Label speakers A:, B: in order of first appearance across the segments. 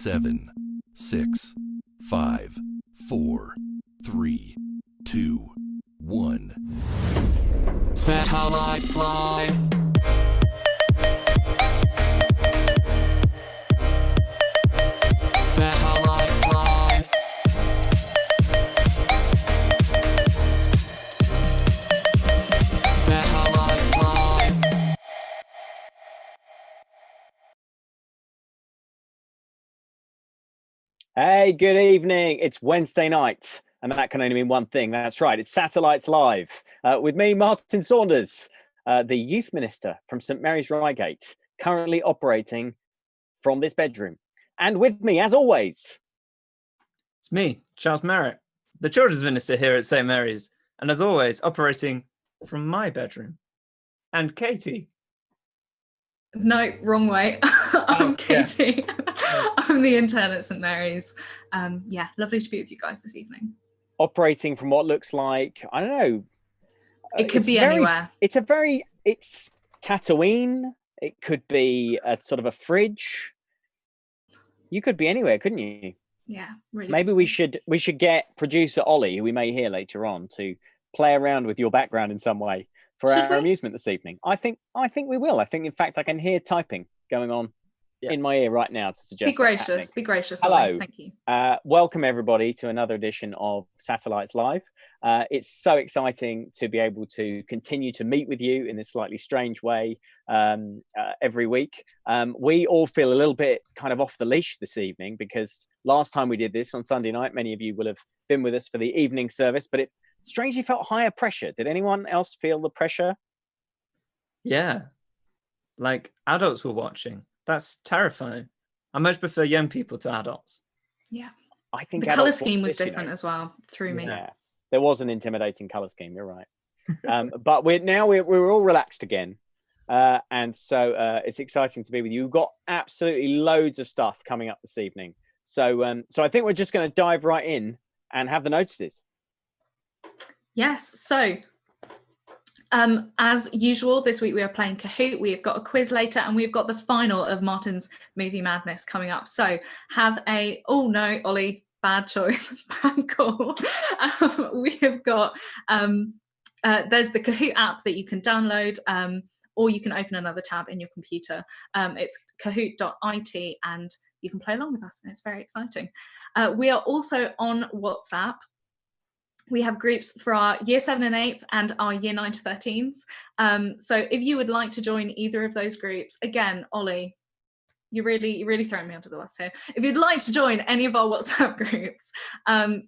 A: 7, 6, 5, 4, 3, 2, 1.
B: Satellites Live. Satellites Live. Satellites Live.
C: Hey, good evening. It's Wednesday night, and that can only mean one thing. That's right. It's Satellites Live with me, Martin Saunders, the youth minister from St Mary's Reigate, currently operating from this bedroom. And with me, as always,
D: it's me, Charles Merritt, the children's minister here at St Mary's, and as always, operating from my bedroom. And Katie.
E: No, wrong way. I'm Katie.
D: Yeah.
E: I'm the intern at St Mary's. Yeah, lovely to be with you guys this evening.
C: operating from what looks like, I don't know.
E: It could be anywhere.
C: It's Tatooine. It could be a sort of a fridge. You could be anywhere, couldn't you?
E: Yeah, really.
C: Maybe we should get producer Ollie, who we may hear later on, to play around with your background in some way for our amusement this evening. I think we will. I think, in fact, I can hear typing going on in my ear right now to suggest.
E: Be gracious.
C: Hello.
E: Ollie. Thank you.
C: Welcome everybody to another edition of Satellites Live. It's so exciting to be able to continue to meet with you in this slightly strange way every week. We all feel a little bit kind of off the leash this evening because last time we did this on Sunday night, many of you will have been with us for the evening service, but it strangely felt higher pressure. Did anyone else feel the pressure?
D: Yeah, like adults were watching. That's terrifying. I much prefer young people to adults.
E: Yeah.
C: I think
E: the colour scheme was different as well, threw me.
C: Yeah, there was an intimidating colour scheme, you're right. But we're all relaxed again. And so it's exciting to be with you. We've got absolutely loads of stuff coming up this evening. So I think we're just going to dive right in and have the notices.
E: Yes, so as usual, this week we are playing Kahoot. We've got a quiz later, and we've got the final of Martin's Movie Madness coming up. So oh no, Ollie, bad choice, bad call. We have got, there's the Kahoot app that you can download, or you can open another tab in your computer. It's kahoot.it, and you can play along with us, and it's very exciting. We are also on WhatsApp. We have groups for our year 7 and 8 and our year 9 to 13s. So if you would like to join either of those groups, again, Ollie, you're really throwing me under the bus here. If you'd like to join any of our WhatsApp groups,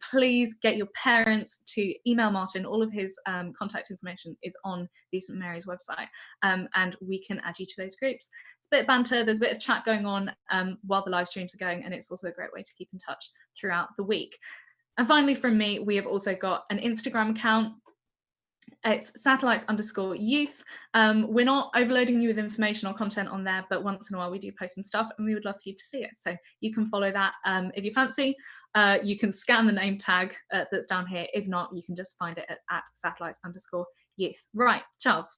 E: please get your parents to email Martin. All of his contact information is on the St Mary's website, and we can add you to those groups. It's a bit of banter, there's a bit of chat going on while the live streams are going, and it's also a great way to keep in touch throughout the week. And finally, from me, we have also got an Instagram account. It's satellites_youth. We're not overloading you with information or content on there, but once in a while we do post some stuff, and we would love for you to see it. So you can follow that if you fancy. You can scan the name tag that's down here. If not, you can just find it at satellites_youth. Right, Charles.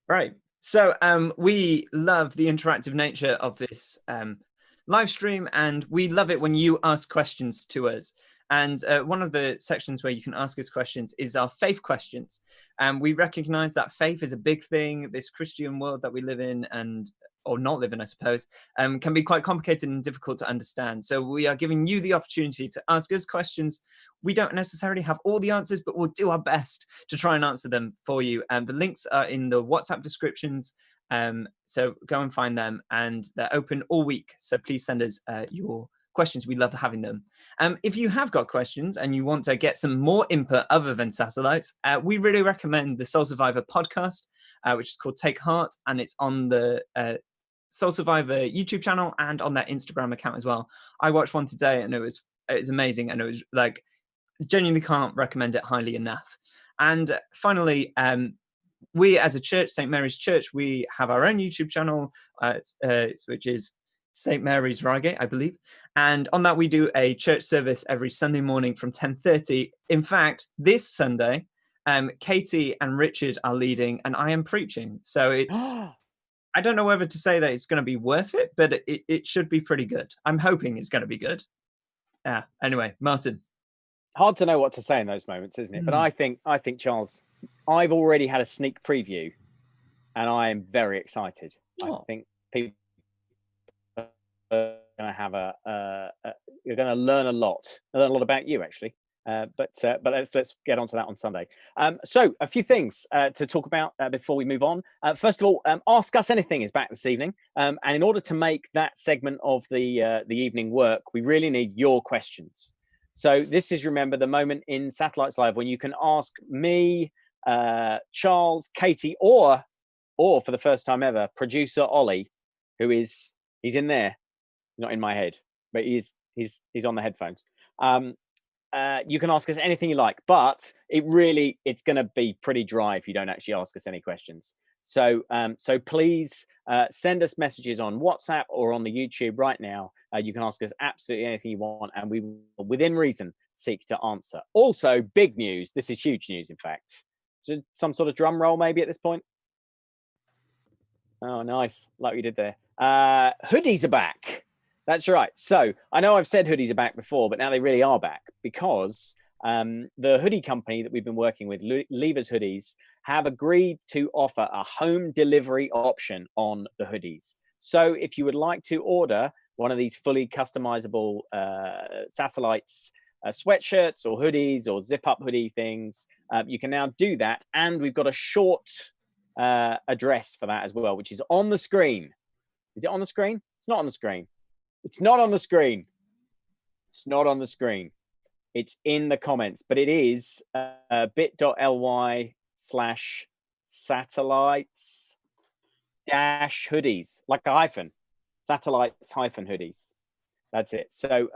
D: Right. So we love the interactive nature of this live stream, and we love it when you ask questions to us. And one of the sections where you can ask us questions is our faith questions. And we recognize that faith is a big thing. This Christian world that we live in, or not live in, I suppose, can be quite complicated and difficult to understand. So we are giving you the opportunity to ask us questions. We don't necessarily have all the answers, but we'll do our best to try and answer them for you. And the links are in the WhatsApp descriptions. So go and find them, and they're open all week. So please send us your questions. We love having them. If you have got questions and you want to get some more input other than satellites, we really recommend the Soul Survivor podcast, which is called Take Heart, and it's on the Soul Survivor YouTube channel and on their Instagram account as well. I watched one today, and it was amazing, and it was like, genuinely can't recommend it highly enough. And finally, we as a church, St Mary's Church, we have our own YouTube channel, which is St Mary's Reigate, I believe. And on that, we do a church service every Sunday morning from 10:30. In fact, this Sunday, Katie and Richard are leading, and I am preaching. So it's I don't know whether to say that it's going to be worth it, but it should be pretty good. I'm hoping it's going to be good. Yeah. Anyway, Martin.
C: Hard to know what to say in those moments, isn't it? But I think Charles, I've already had a sneak preview, and I am very excited. I think people are going to have you're going to learn a lot about you, actually. But let's get onto that on Sunday. So a few things to talk about before we move on. First of all, Ask Us Anything is back this evening, and in order to make that segment of the evening work, we really need your questions. So this is, remember, the moment in Satellites Live when you can ask me, Charles, Katie, or for the first time ever, producer Ollie, he's in there, not in my head, but he's on the headphones. You can ask us anything you like, but it's going to be pretty dry if you don't actually ask us any questions. So please send us messages on WhatsApp or on the YouTube right now. You can ask us absolutely anything you want, and we will, within reason, seek to answer. Also, big news. This is huge news, in fact. So some sort of drum roll maybe at this point. Oh, nice. Like we did there. Hoodies are back. That's right. So I know I've said hoodies are back before, but now they really are back because the hoodie company that we've been working with, Levers Hoodies, have agreed to offer a home delivery option on the hoodies. So if you would like to order one of these fully customizable Satellites sweatshirts or hoodies or zip-up hoodie things, you can now do that. And we've got a short address for that as well, which is on the screen. Is it on the screen? It's not on the screen. It's not on the screen. It's not on the screen. It's in the comments, but it is bit.ly/satellites-hoodies, like a hyphen, satellites-hoodies. That's it. So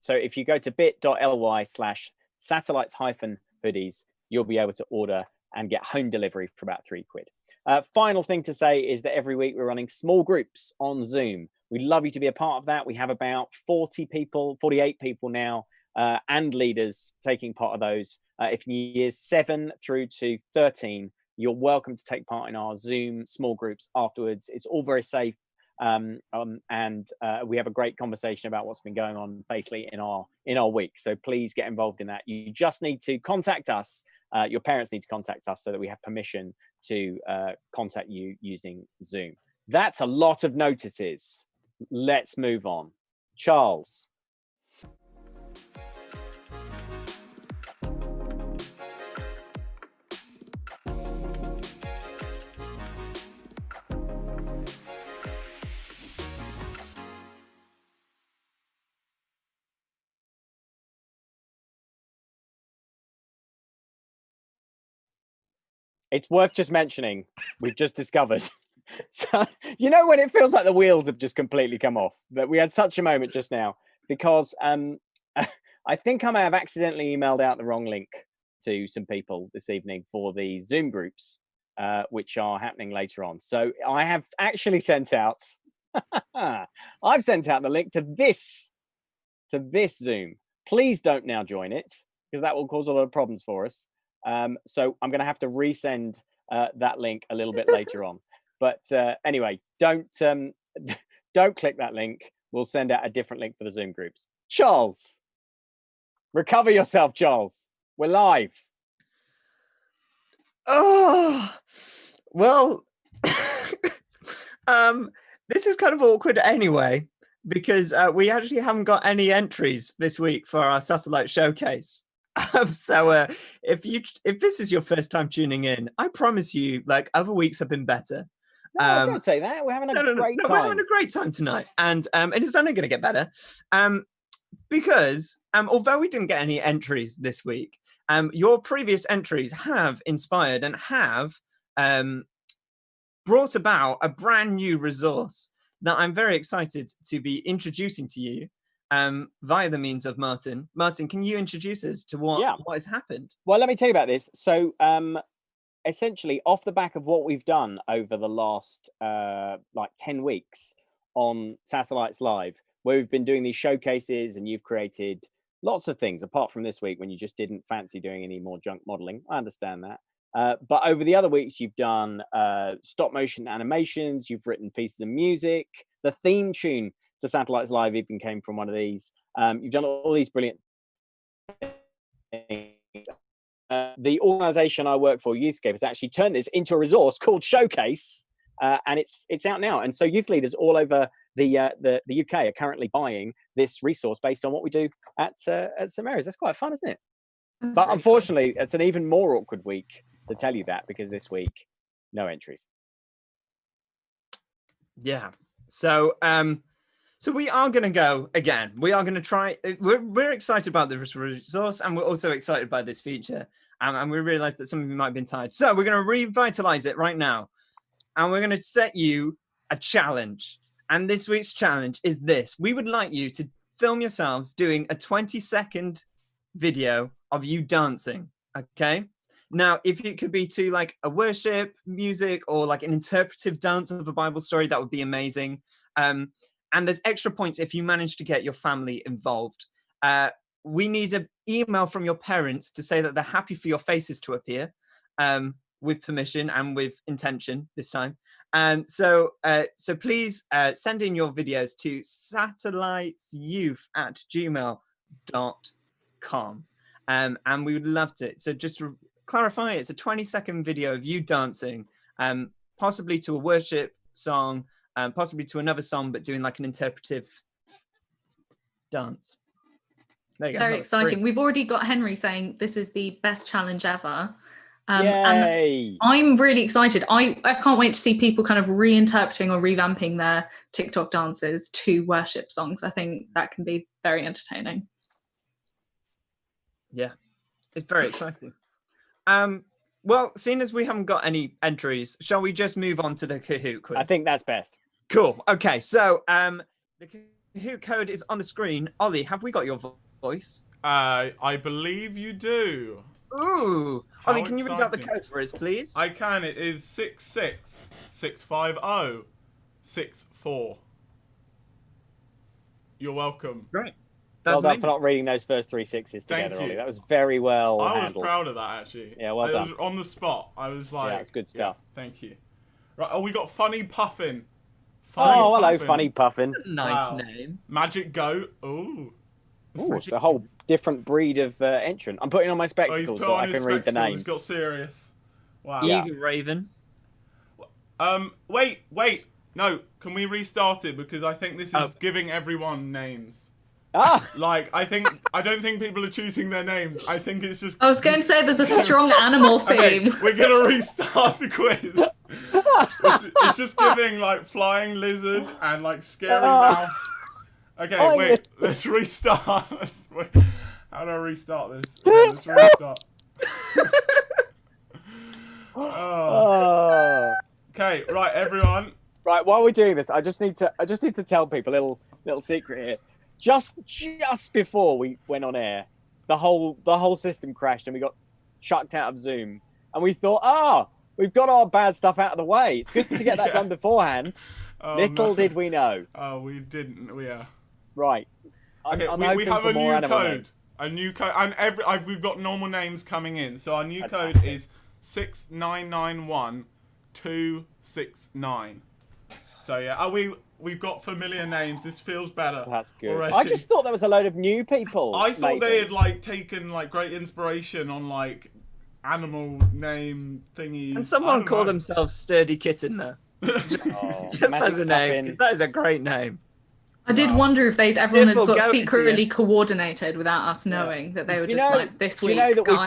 C: if you go to bit.ly/satellites-hoodies, you'll be able to order and get home delivery for about £3. Final thing to say is that every week we're running small groups on Zoom. We'd love you to be a part of that. We have about 48 people now, and leaders taking part of those. If you're years 7 through to 13, you're welcome to take part in our Zoom small groups afterwards. It's all very safe. And we have a great conversation about what's been going on basically in our week. So please get involved in that. You just need to contact us. Your parents need to contact us so that we have permission to contact you using Zoom. That's a lot of notices. Let's move on. Charles. It's worth just mentioning, we've just discovered. So, you know, when it feels like the wheels have just completely come off, that we had such a moment just now, because I think I may have accidentally emailed out the wrong link to some people this evening for the Zoom groups, which are happening later on. So I have actually sent out, I've sent out the link to this Zoom. Please don't now join it, because that will cause a lot of problems for us. So I'm going to have to resend that link a little bit later on. But anyway, don't click that link. We'll send out a different link for the Zoom groups. Charles, recover yourself, Charles. We're live.
D: Oh, well, this is kind of awkward anyway, because we actually haven't got any entries this week for our satellite showcase. So if this is your first time tuning in, I promise you, like, other weeks have been better.
C: No, don't say that. We're having a great time.
D: We're having a great time tonight, and it's only going to get better. Because although we didn't get any entries this week, your previous entries have inspired and have brought about a brand new resource that I'm very excited to be introducing to you via the means of Martin. Martin, can you introduce us to what has happened?
C: Well, let me tell you about this. So essentially, off the back of what we've done over the last 10 weeks on Satellites Live, where we've been doing these showcases and you've created lots of things apart from this week when you just didn't fancy doing any more junk modeling. I understand that. But over the other weeks, you've done stop motion animations, you've written pieces of music. The theme tune to Satellites Live even came from one of these. You've done all these brilliant things. The organisation I work for, Youthscape, has actually turned this into a resource called Showcase, and it's out now. And so youth leaders all over the UK are currently buying this resource based on what we do at St Mary's. That's quite fun, isn't it?
E: That's
C: But
E: really
C: unfortunately, it's an even more awkward week to tell you that, because this week, no entries.
D: Yeah. So so we are going to go again. We are going to try. We're excited about this resource, and we're also excited by this feature. And we realize that some of you might have been tired. So we're going to revitalize it right now, and we're going to set you a challenge. And this week's challenge is this: we would like you to film yourselves doing a 20-second video of you dancing. Okay. Now, if it could be to like a worship music or like an interpretive dance of a Bible story, that would be amazing. And there's extra points if you manage to get your family involved. We need an email from your parents to say that they're happy for your faces to appear, with permission and with intention this time. So please send in your videos to satellitesyouth@gmail.com. And we would love to. So just to clarify, it's a 20-second video of you dancing, possibly to a worship song, possibly to another song, but doing like an interpretive dance. There you go.
E: Very
D: That was
E: exciting.
D: great.
E: We've already got Henry saying this is the best challenge ever. And
C: Yay!
E: I'm really excited. I can't wait to see people kind of reinterpreting or revamping their TikTok dances to worship songs. I think that can be very entertaining.
D: Yeah, it's very exciting. Well, seeing as we haven't got any entries, shall we just move on to the Kahoot quiz?
C: I think that's best.
D: Cool. Okay, so the Kahoot code is on the screen. Ollie, have we got your voice?
F: I believe you do.
D: Ooh.
F: How
D: Ollie, can you read out the
F: exciting.
D: code for us, please?
F: I can. It is 6665064. You're welcome.
D: Great.
C: Well
D: That's
C: done
D: amazing.
C: for not reading those first three sixes
F: Thank
C: together,
F: you.
C: Ollie. That was very well
F: I was
C: handled.
F: proud of that, actually.
C: Yeah, well
F: It
C: done.
F: was on the spot. I was like...
C: it's good stuff.
F: Thank you. Right, oh, we got Funny Puffin.
C: Oh, hello, Funny Puffin.
D: Nice
F: Wow.
D: name.
F: Magic Goat. Ooh.
C: Ooh, it's a whole different breed of entrant. I'm putting on my
F: Oh, he's
C: spectacles
F: put
C: so
F: on
C: I
F: his
C: can read the
F: spectacles.
C: names.
F: He's got serious. Wow.
C: Yeah.
D: Eager Raven.
F: Wait. No, can we restart it? Because I think this is
D: Oh.
F: giving everyone names.
C: Ah!
F: Like, I don't think people are choosing their names. I think it's just...
E: I was going to say there's a strong animal
F: Okay,
E: theme.
F: we're gonna restart the quiz. It's just giving like flying lizard and like scary mouse. Okay,
C: Flying
F: wait. Let's restart. Wait. How do I restart this? Okay, let's restart. Oh.
C: Oh.
F: Okay, right, everyone.
C: Right, while we're doing this, I just need to tell people a little secret here. Just before we went on air, the whole system crashed and we got chucked out of Zoom. And we thought, we've got our bad stuff out of the way. It's good to get that
F: Yeah.
C: done beforehand.
F: Oh,
C: Little
F: no.
C: did we know.
F: Oh, we didn't. Yeah.
C: Right.
F: Okay,
C: I'm
F: we
C: hoping
F: have
C: for
F: a
C: more
F: new
C: animal
F: code.
C: names.
F: A new code, and we've got normal names coming in. So our new code
C: Fantastic.
F: is 6991269. So yeah, we've got familiar names. This feels better.
C: That's good.
F: already.
C: I just thought there was a load of new people.
F: I thought they
C: maybe.
F: had like taken like great inspiration on like animal name thingy.
D: And someone call themselves Sturdy Kitten there.
C: Oh,
D: Just
C: Magic
D: as a name.
C: Puffin.
D: That is a great name.
E: I did
F: Wow.
E: wonder if everyone had
D: Fearful
E: sort of
D: goat,
E: secretly
D: yeah.
E: coordinated without us knowing that they were
C: Do you
E: just
C: know-
E: like this
C: Do
E: week,
C: you know that
E: guys.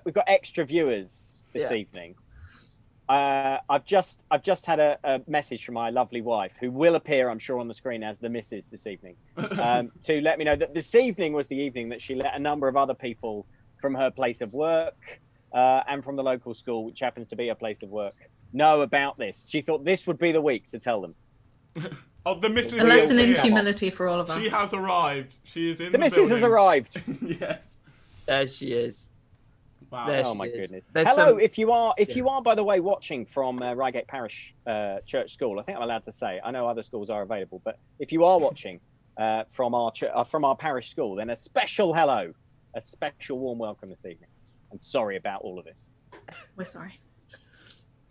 C: we've got extra viewers this
D: Yeah.
C: evening? I've just had a message from my lovely wife, who will appear, I'm sure, on the screen as the missus this evening, to let me know that this evening was the evening that she let a number of other people from her place of work and from the local school, which happens to be a place of work, know about this. She thought this would be the week to tell them.
F: Oh, the missus
E: A lesson
F: is
E: in
F: here.
E: humility for all of us.
F: She has arrived. She is in
C: The
F: the
C: missus has
F: building.
C: arrived.
F: Yes.
D: There she is.
F: Wow.
D: There
C: Oh
D: she
C: my
D: is.
C: goodness!
D: There's
C: Hello,
D: some-
C: if you are, by the way, watching from Reigate Parish Church School, I think I'm allowed to say. I know other schools are available, but if you are watching from our parish school, then a special hello, a special warm welcome this evening. And sorry about all of this.
E: We're sorry.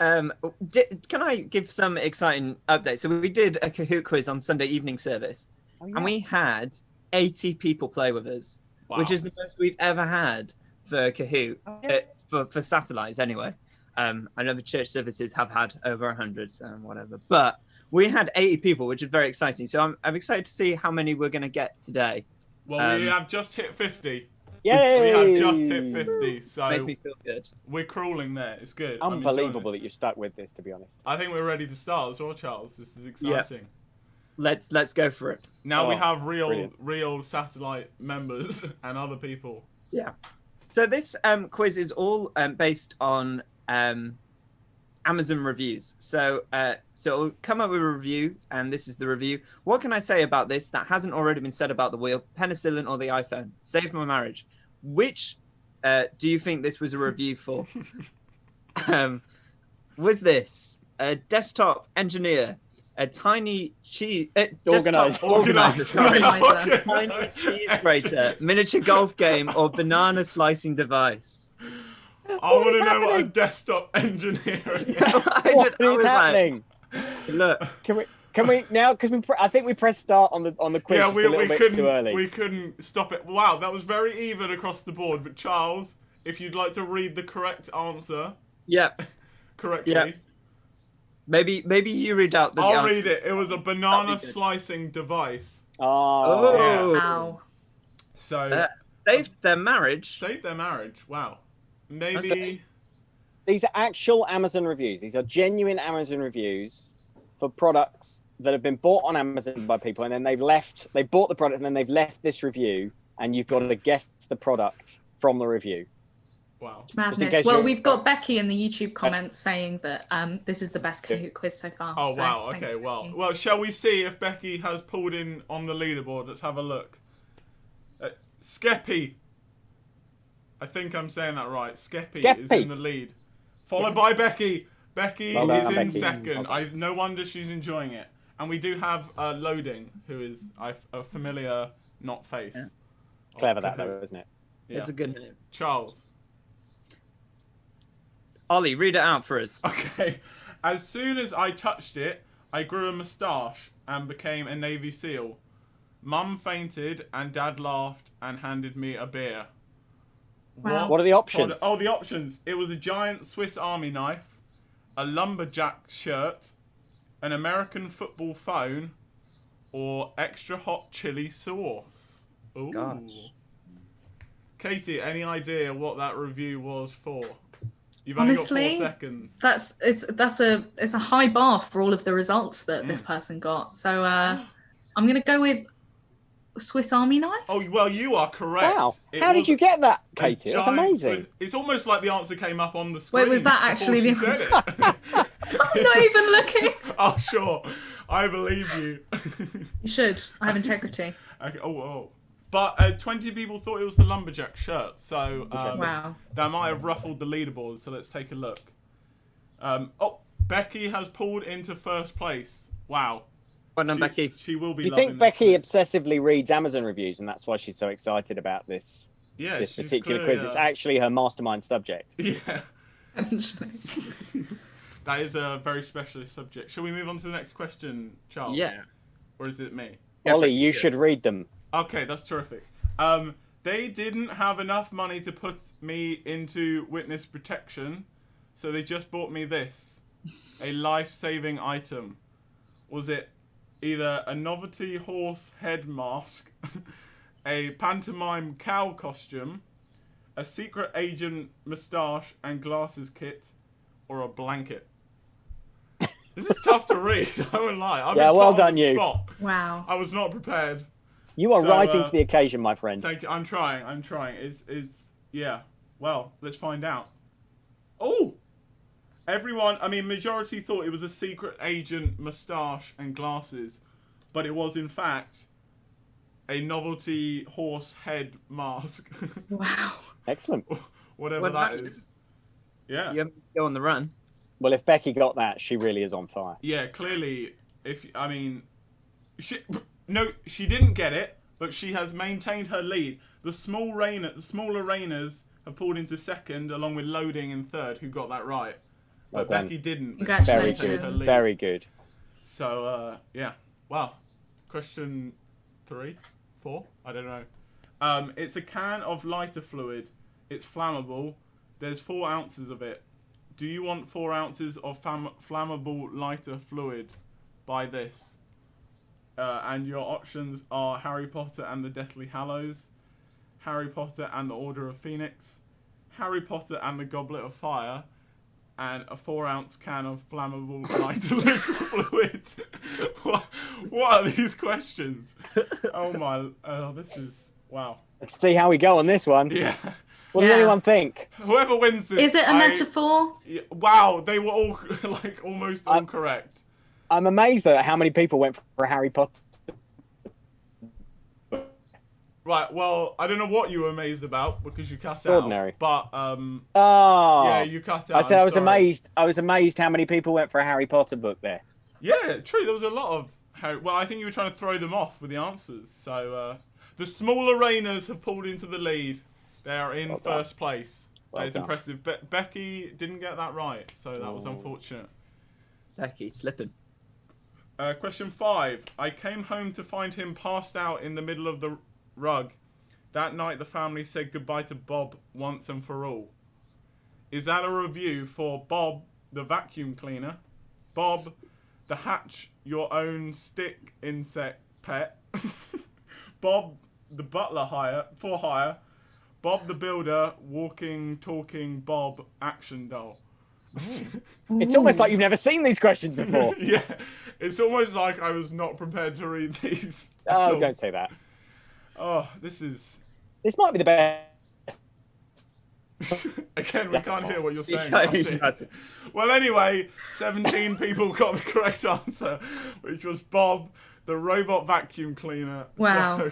D: Can I give some exciting updates? So we did a Kahoot quiz on Sunday evening service, and we had 80 people play with us, which is the most we've ever had for Kahoot, for satellites anyway. I know the church services have had over 100, so whatever. But we had 80 people, which is very exciting. So I'm excited to see how many we're going to get today.
F: Well, we have just hit 50.
C: Yay!
F: We have just hit 50, so
D: Makes me feel good.
F: we're crawling there. It's good. I'm enjoying
C: Unbelievable
F: this.
C: that you've stuck with this, to be honest.
F: I think we're ready to start as well, Charles. This is exciting.
D: Let's go for it.
F: Now we
C: Oh,
F: have
C: brilliant.
F: real satellite members and other people.
D: Yeah. So this quiz is all based on Amazon reviews. So it'll come up with a review, and this is the review. What can I say about this that hasn't already been said about the wheel, penicillin, or the iPhone? Saved my marriage. Which do you think this was a review for? Was this a desktop engineer, a tiny cheese
C: Organizer.
E: Organizer.
D: tiny cheese grater, miniature golf game, or banana slicing device?
F: I want to know what a desktop engineer is.
C: What is happening?
D: Look,
C: Can we now? Because I think we pressed start on the quiz
F: Yeah,
C: just a little bit too early.
F: we couldn't stop it. Wow, that was very even across the board. But Charles, if you'd like to read the correct answer
D: yeah,
F: correctly,
D: Yeah. maybe you read out the.
F: I'll
D: answer.
F: read it. It was a banana
D: That'd be good.
F: slicing device.
C: Oh,
E: Ow.
F: So
D: Saved their marriage.
F: saved their marriage. Wow. Maybe.
C: these are actual Amazon reviews. These are genuine Amazon reviews for products that have been bought on Amazon by people, and then they bought the product, and then they've left this review, and you've got to guess the product from the review.
F: Wow.
E: Madness.
C: case
E: Well,
C: you're-
E: we've got Becky in the YouTube comments saying that this is the best Kahoot quiz so far.
F: Oh
E: so
F: wow.
E: thank
F: Okay.
E: you.
F: Well, shall we see if Becky has pulled in on the leaderboard? Let's have a look. Skeppy. I think I'm saying that right. Skeppy is
C: Skeppy.
F: in the lead, followed by Becky. Becky
C: Well done,
F: is in
C: Becky.
F: second.
C: Well done.
F: No wonder she's enjoying it. And we do have Loading, who is a familiar not face.
D: Yeah.
F: of
C: Clever that
F: Kahoot.
C: though, isn't it?
F: Yeah.
D: It's a good name.
F: Charles.
D: Ollie, read it out for us.
F: Okay. As soon as I touched it, I grew a moustache and became a Navy SEAL. Mum fainted and Dad laughed and handed me a beer.
E: Wow.
C: What are the options?
F: Oh, the options. It was a giant Swiss Army knife, a lumberjack shirt, an American football phone, or extra hot chili sauce. Ooh.
D: Gosh.
F: Katie, any idea what that review was for? You've only got 4
E: Honestly,
F: seconds.
E: It's a high bar for all of the results that this person got. So I'm gonna go with Swiss Army knife.
F: Oh, well, you are correct.
C: Wow!
F: It
C: How did
F: was
C: you get that,
F: a
C: Katie? That's
F: giant
C: amazing.
F: Swiss- It's almost like the answer came up on the screen.
E: Wait, was that
F: before
E: actually
F: she
E: the
F: said it.
E: I'm not even looking.
F: Oh, sure. I believe you.
E: You should. I have integrity.
F: Okay. Oh. But 20 people thought it was the lumberjack shirt, so
E: Wow.
F: that might have ruffled the leaderboard. So let's take a look. Becky has pulled into first place. Wow.
D: Well done, Becky.
F: She will be.
C: Do you
F: loving
C: think
F: this
C: Becky
F: quiz.
C: obsessively reads Amazon reviews, and that's why she's so excited about this
F: Yeah,
C: this
F: she's
C: particular
F: clearly,
C: quiz? It's actually her mastermind subject.
F: Yeah,
E: Essentially.
F: that is a very specialist subject. Shall we move on to the next question, Charles?
D: Yeah.
F: Or is it me?
C: Ollie, you should read them.
F: Okay, that's terrific. They didn't have enough money to put me into witness protection, so they just bought me this, a life-saving item. Was it either a novelty horse head mask, a pantomime cow costume, a secret agent moustache and glasses kit, or a blanket? This is tough to read, I won't lie. I've
C: Yeah,
F: been
C: well
F: put on
C: done,
F: the
C: you.
F: spot.
E: Wow.
F: I was not prepared.
C: You are
F: So,
C: rising to the occasion, my friend.
F: Thank you. I'm trying. It's yeah. Well, let's find out. Oh! Majority thought it was a secret agent moustache and glasses, but it was in fact a novelty horse head mask.
E: Wow.
C: Excellent.
F: Whatever
D: Well,
F: that
D: that-
F: is. Yeah.
D: You have to go on the run.
C: Well, if Becky got that, she really is on fire.
F: Yeah, clearly, she didn't get it, but she has maintained her lead. The smaller Rainers have pulled into second, along with Loading in third, who got that right.
C: Well
F: But
C: done.
F: Becky didn't. but she
C: Very
E: Congratulations.
C: good.
F: maintained her lead.
C: Very good.
F: So, yeah. Wow. Question 3? 4? I don't know. It's a can of lighter fluid. It's flammable. There's 4 ounces of it. Do you want 4 ounces of flammable lighter fluid? Buy this. And your options are Harry Potter and the Deathly Hallows, Harry Potter and the Order of Phoenix, Harry Potter and the Goblet of Fire, and a 4-ounce can of flammable lighter liquid fluid. What are these questions? Oh my! This is wow.
C: Let's see how we go on this one.
F: Yeah.
C: What does
E: Yeah.
C: anyone think?
F: Whoever wins this,
E: Is it a metaphor?
F: Yeah, wow, they were all like almost all correct.
C: I'm amazed though at how many people went for a Harry Potter.
F: Right. Well, I don't know what you were amazed about because you cut
C: Extraordinary.
F: out. But
C: Oh,
F: yeah, you cut out.
C: I said I
F: I'm
C: was
F: sorry.
C: amazed. I was amazed how many people went for a Harry Potter book there.
F: Yeah, true. There was a lot of Harry. Well, I think you were trying to throw them off with the answers. So the smaller Rainers have pulled into the lead. They are in
C: Well done.
F: first place.
C: Well
F: That is
C: done.
F: impressive. Becky didn't get that right, so that was
C: Oh.
F: unfortunate.
D: Becky slipping.
F: Question 5. I came home to find him passed out in the middle of the rug. That night, the family said goodbye to Bob once and for all. Is that a review for Bob, the vacuum cleaner, Bob, the hatch your own stick insect pet, Bob, the butler for hire, Bob the builder, walking, talking Bob action doll?
C: It's almost like you've never seen these questions before.
F: Yeah, it's almost like I was not prepared to read these. at
C: Oh,
F: all.
C: don't say that.
F: Oh, this is...
C: This might be the best.
F: Again, we can't hear what you're saying.
D: Yeah,
F: Martin.
D: exactly.
F: Well, anyway, 17 people got the correct answer, which was Bob, the robot vacuum cleaner.
E: Wow.
F: So,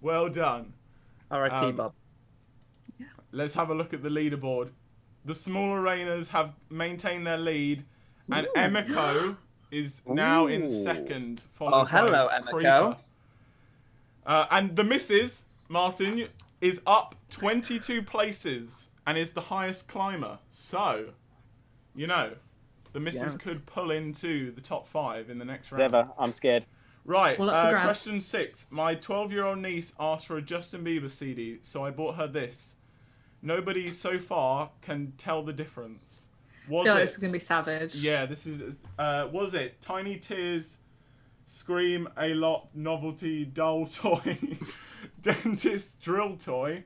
F: well done.
D: R.I.P. Bob.
F: Let's have a look at the leaderboard. The smaller Rainers have maintained their lead, and Emiko is now in
C: Ooh.
F: second.
D: Oh,
F: followed by
D: hello, Emiko.
F: Creeper. And the missus, Martin, is up 22 places and is the highest climber. So, you know, the missus
D: Yeah.
F: could pull into the top 5 in the next
C: As
F: round.
C: ever, I'm scared.
F: Right,
E: Well, up for grabs.
F: question 6. My 12-year-old niece asked for a Justin Bieber CD, so I bought her this. Nobody so far can tell the difference.
E: I
F: Was
E: feel like
F: it?
E: this is going to be savage.
F: Yeah, this is. Was it Tiny Tears, Scream a Lot Novelty Doll Toy, Dentist Drill Toy,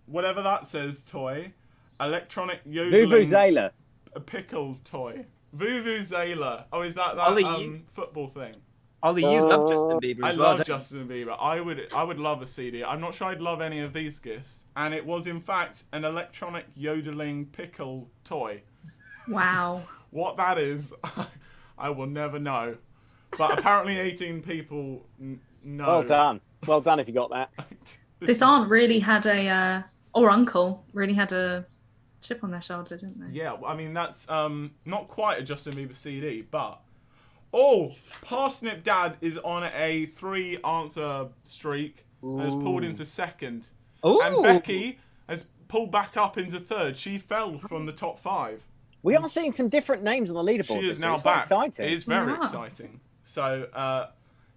F: whatever that says toy, Electronic Yodeling
C: Vuvuzela.
F: a Pickle Toy, Vuvuzela. Oh, is that
D: Ollie, you-
F: football thing?
D: Ollie, you love Justin Bieber
F: I
D: as well.
F: love
D: don't you?
F: Justin Bieber. I would love a CD. I'm not sure I'd love any of these gifts. And it was in fact an electronic yodeling pickle toy.
E: Wow.
F: What that is, I will never know. But apparently 18 people know.
C: Well done. Well done if you got that.
E: This aunt really had a, or uncle really had a chip on their shoulder, didn't they?
F: Yeah, I mean that's not quite a Justin Bieber CD, but Parsnip Dad is on a 3-answer streak and has pulled into second.
D: Ooh.
F: And Becky has pulled back up into third. She fell from the top 5.
C: We are seeing some different names on the leaderboard.
F: She
C: this
F: is now
C: week. It's quite
F: back.
C: exciting.
F: It is very
E: Yeah.
F: exciting. So,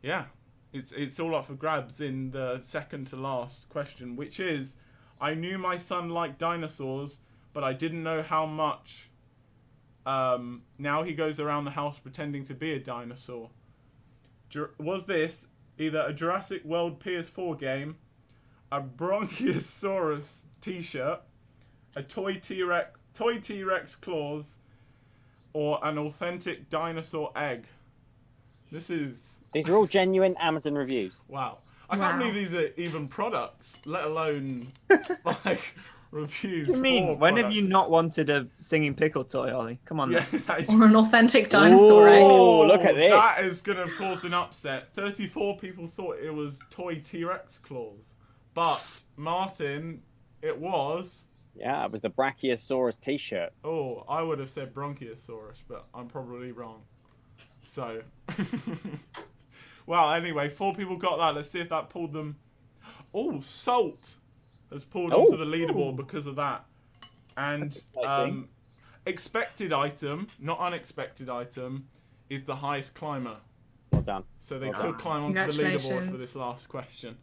F: yeah, it's all up for grabs in the second to last question, which is, I knew my son liked dinosaurs, but I didn't know how much. Now he goes around the house pretending to be a dinosaur. Was this either a Jurassic World PS4 game, a Bronchiosaurus T-shirt, a toy T-Rex claws, or an authentic dinosaur egg? This is
C: These are all genuine Amazon reviews.
F: wow. I
E: Wow.
F: can't believe these are even products, let alone like reviews.
D: What do you mean?
F: for
D: When have you
F: products.
D: not wanted a singing pickle toy, Ollie? Come on.
F: Yeah,
D: now.
F: that is
E: Or an authentic dinosaur egg.
C: Oh, look at this.
F: That is going to cause an upset. 34 people thought it was toy T-Rex claws. But, Martin, it was...
C: Yeah, it was the Brachiosaurus t-shirt.
F: Oh, I would have said Bronchiosaurus, but I'm probably wrong. So... well, anyway, 4 people got that. Let's see if that pulled them... Oh, salt. has pulled
C: Oh.
F: onto the leaderboard because of that. And
C: That's exciting.
F: expected item, not unexpected item, is the highest climber.
C: Well done.
F: So they
C: Well
F: could
C: done.
F: climb onto the leaderboard for
E: Congratulations.
F: this last question.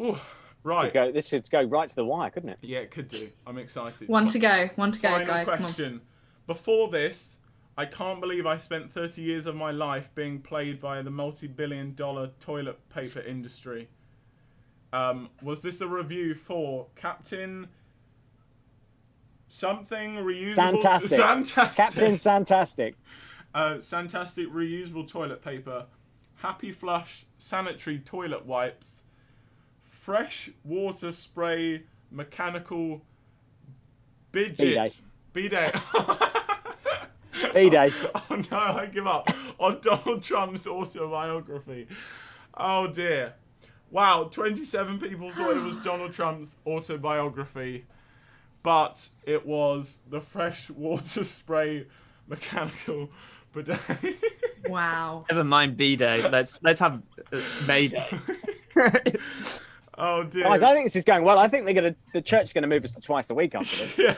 F: Ooh, right.
C: This should go right to the wire, couldn't it?
F: Yeah, it could do. I'm excited.
E: One to go,
F: Final
E: guys. Come on.
F: question. Before this, I can't believe I spent 30 years of my life being played by the multi-billion-dollar toilet paper industry. Was this a review for Captain something reusable?
C: Fantastic.
F: Fantastic.
C: Captain Fantastic.
F: Fantastic reusable toilet paper, Happy Flush sanitary toilet wipes, fresh water spray mechanical bidet. Bidet.
C: B-Day.
F: Oh no, I give up on Donald Trump's autobiography. Oh dear. Wow, 27 people thought it was Donald Trump's autobiography, but it was the fresh water spray mechanical bidet.
E: Wow.
D: Never mind B-Day. Let's have May-Day.
F: Oh dear.
C: Guys, I think this is going well. I think the church is going to move us to twice a week after this.
F: Yeah.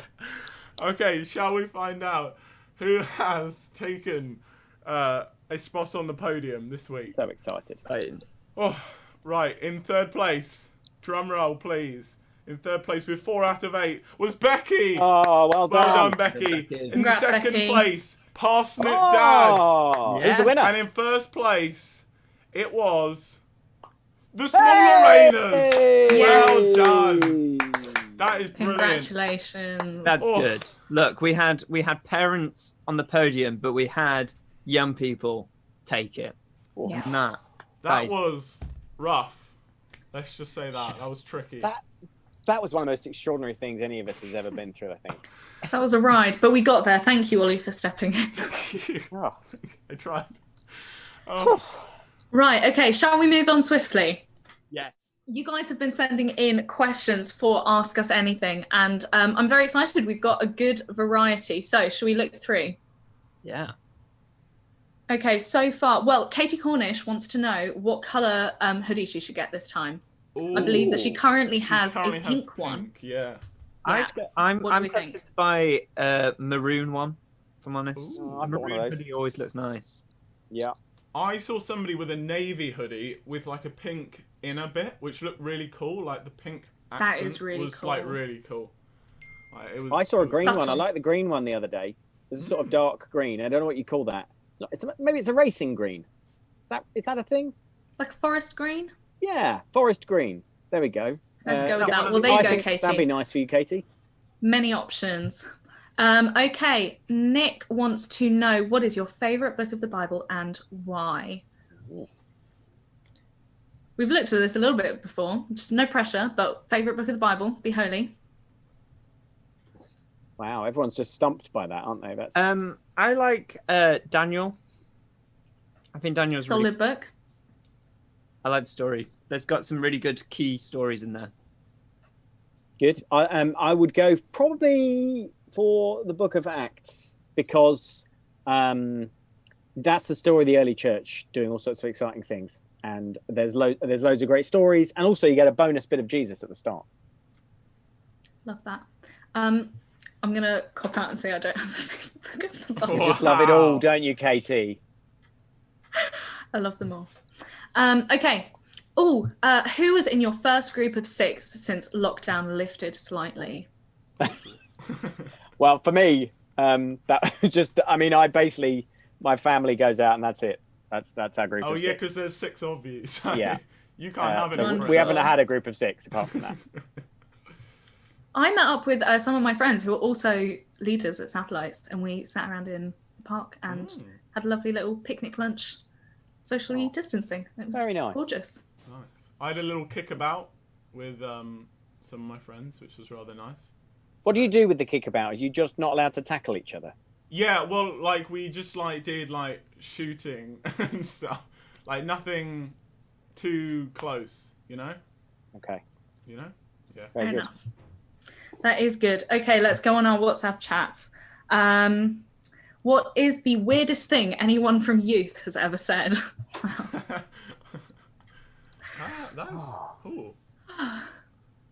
F: Okay, shall we find out who has taken a spot on the podium this week?
C: So excited.
F: Oh, right. In third place, drum roll, please. In third place with 4 out of 8 was Becky.
C: Oh, well done.
F: Well done, Becky.
D: Becky.
F: In
E: Congrats,
F: second
E: Becky.
F: place, Parsnip Dad.
C: Oh,
D: Yes.
C: who's the winner?
F: And in first place, it was the Small Rainers.
E: Yes.
F: Well done. That is brilliant.
E: Congratulations.
D: That's
F: Oh.
D: good. Look, we had parents on the podium, but we had young people take it.
E: Yeah.
D: And that
F: That
D: is-
F: was rough. Let's just say that. That was tricky.
C: That was one of the most extraordinary things any of us has ever been through, I think.
E: That was a ride, but we got there. Thank you, Ollie, for stepping in.
C: Oh.
F: I tried. Oh,
E: Right, okay, shall we move on swiftly?
D: yes.
E: You guys have been sending in questions for Ask Us Anything, and I'm very excited. We've got a good variety. So, shall we look through?
D: Yeah.
E: Okay, so far, well, Katie Cornish wants to know what colour hoodie she should get this time. I believe that she
C: Ooh.
E: currently
F: she
E: has
F: currently
E: a
F: has
E: pink one.
F: Yeah.
E: Yeah.
D: I'm
E: What do we
D: tempted
E: think?
D: to buy a maroon one, if I'm honest.
C: Ooh, I've got one of
D: Maroon
C: those.
D: hoodie always looks nice.
C: Yeah.
F: I saw somebody with a navy hoodie with like a pink inner bit, which looked really cool. Like the pink accent
E: That is really
F: was like
E: cool.
F: really cool. Like, it was,
C: I saw
F: it
C: a
F: was-
C: green one. I
E: Subtle.
C: like the green one the other day. There's a sort of dark green. I don't know what you call that. Maybe it's a racing green. Is that a thing?
E: Like forest green?
C: Yeah, forest green. There we go.
E: Let's go with
F: yeah,
E: that.
F: one
E: Well,
F: of
E: there you
C: I
E: go,
C: think
E: Katie.
C: That'd be nice for you, Katie.
E: Many options. Okay, Nick wants to know, what is your favourite book of the Bible and why? We've looked at this a little bit before, just no pressure, but favourite book of the Bible, be holy.
C: Wow, everyone's just stumped by that, aren't they? That's
D: I like Daniel. I think Daniel's
E: Solid
D: really.
E: book.
D: I like the story. There's got some really good key stories in there.
C: good. I would go probably for the Book of Acts because that's the story of the early church doing all sorts of exciting things, and there's loads of great stories, and also you get a bonus bit of Jesus at the start.
E: Love that. I'm going to cop out and say I don't have a favourite book of the Bible.
C: You just love it all,
F: Wow.
C: don't you, Katie?
E: I love them all. Okay. Oh, who was in your first group of 6 since lockdown lifted slightly?
C: Well, for me, that just I basically my family goes out and that's it. That's our group.
F: Oh
C: of
F: yeah,
C: 6.
F: because there's 6 of you. So
C: Yeah.
F: you can't have
C: so
F: any.
E: friends.
C: we haven't had a group of 6 apart from that.
E: I met up with some of my friends who are also leaders at Satellites, and we sat around in the park and had a lovely little picnic lunch, socially distancing. It was
C: Very nice.
E: gorgeous.
F: Nice. I had a little kickabout with some of my friends, which was rather nice.
C: What do you do with the kickabout? Are you just not allowed to tackle each other?
F: Yeah, well, like we just did shooting and stuff, like nothing too close, you know.
C: Okay,
F: Yeah.
C: very
E: Fair
C: good.
E: enough. That is good. Okay, let's go on our WhatsApp chats. What is the weirdest thing anyone from youth has ever said?
F: That's cool.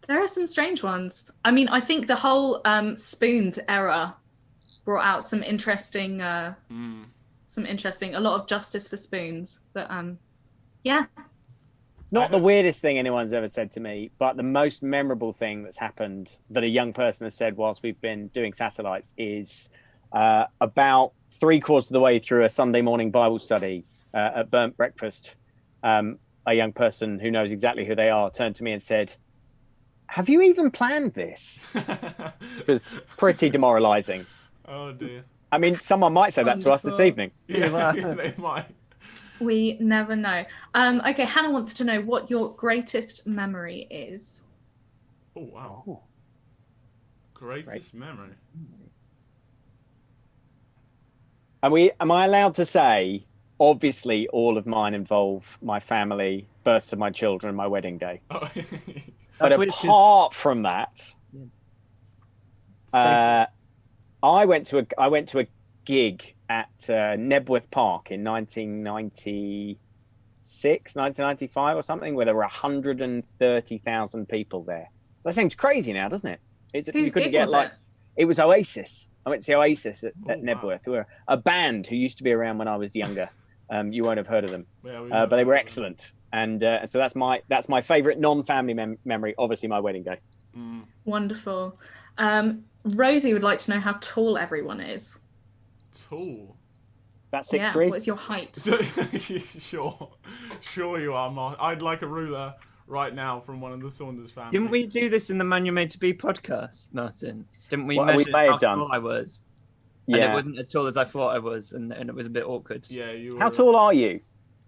E: There are some strange ones. I mean, I think the whole spoons era brought out some interesting, a lot of justice for spoons. That, yeah.
C: Not the weirdest thing anyone's ever said to me, but the most memorable thing that's happened that a young person has said whilst we've been doing satellites is about 3/4 of the way through a Sunday morning Bible study at Burnt Breakfast. A young person who knows exactly who they are turned to me and said, "Have you even planned this?" It was pretty demoralizing.
F: Oh dear.
C: I mean, someone might say that to us this
E: Wonderful.
C: evening.
F: Yeah, they might.
E: We never know. Okay, Hannah wants to know what your greatest memory is.
F: Oh wow.
C: Oh.
F: Greatest memory.
C: Am I allowed to say, obviously all of mine involve my family, births of my children, my wedding day.
F: Oh.
C: But
D: weird 'cause-
C: apart from that,
D: So-
C: I went to a gig at Nebworth Park in 1996, 1995 or something, where there were 130,000 people there. That seems crazy now, doesn't it?
E: Whose
C: you couldn't
E: gig
C: get
E: was
C: like
E: it?
C: it was Oasis. I went to see Oasis at
F: Oh, wow.
C: Nebworth, who were a band who used to be around when I was younger. You won't have heard of them,
F: Yeah,
C: but they were excellent. And so that's my favourite non-family memory. Obviously, my wedding day.
F: Mm.
E: Wonderful. Rosie would like to know how tall everyone is.
F: Tall.
C: That's
E: Yeah,
C: 6'3".
E: what's your height?
F: Sure you are, Mark. I'd like a ruler right now from one of the Saunders family.
D: Didn't we do this in the Man You Made to Be podcast, Martin? Didn't we
C: Well, we
D: measure
C: may
D: how
C: have done.
D: tall I was? And
C: Yeah.
D: it wasn't as tall as I thought I was, and it was a bit awkward.
F: Yeah, you were.
C: How tall are you?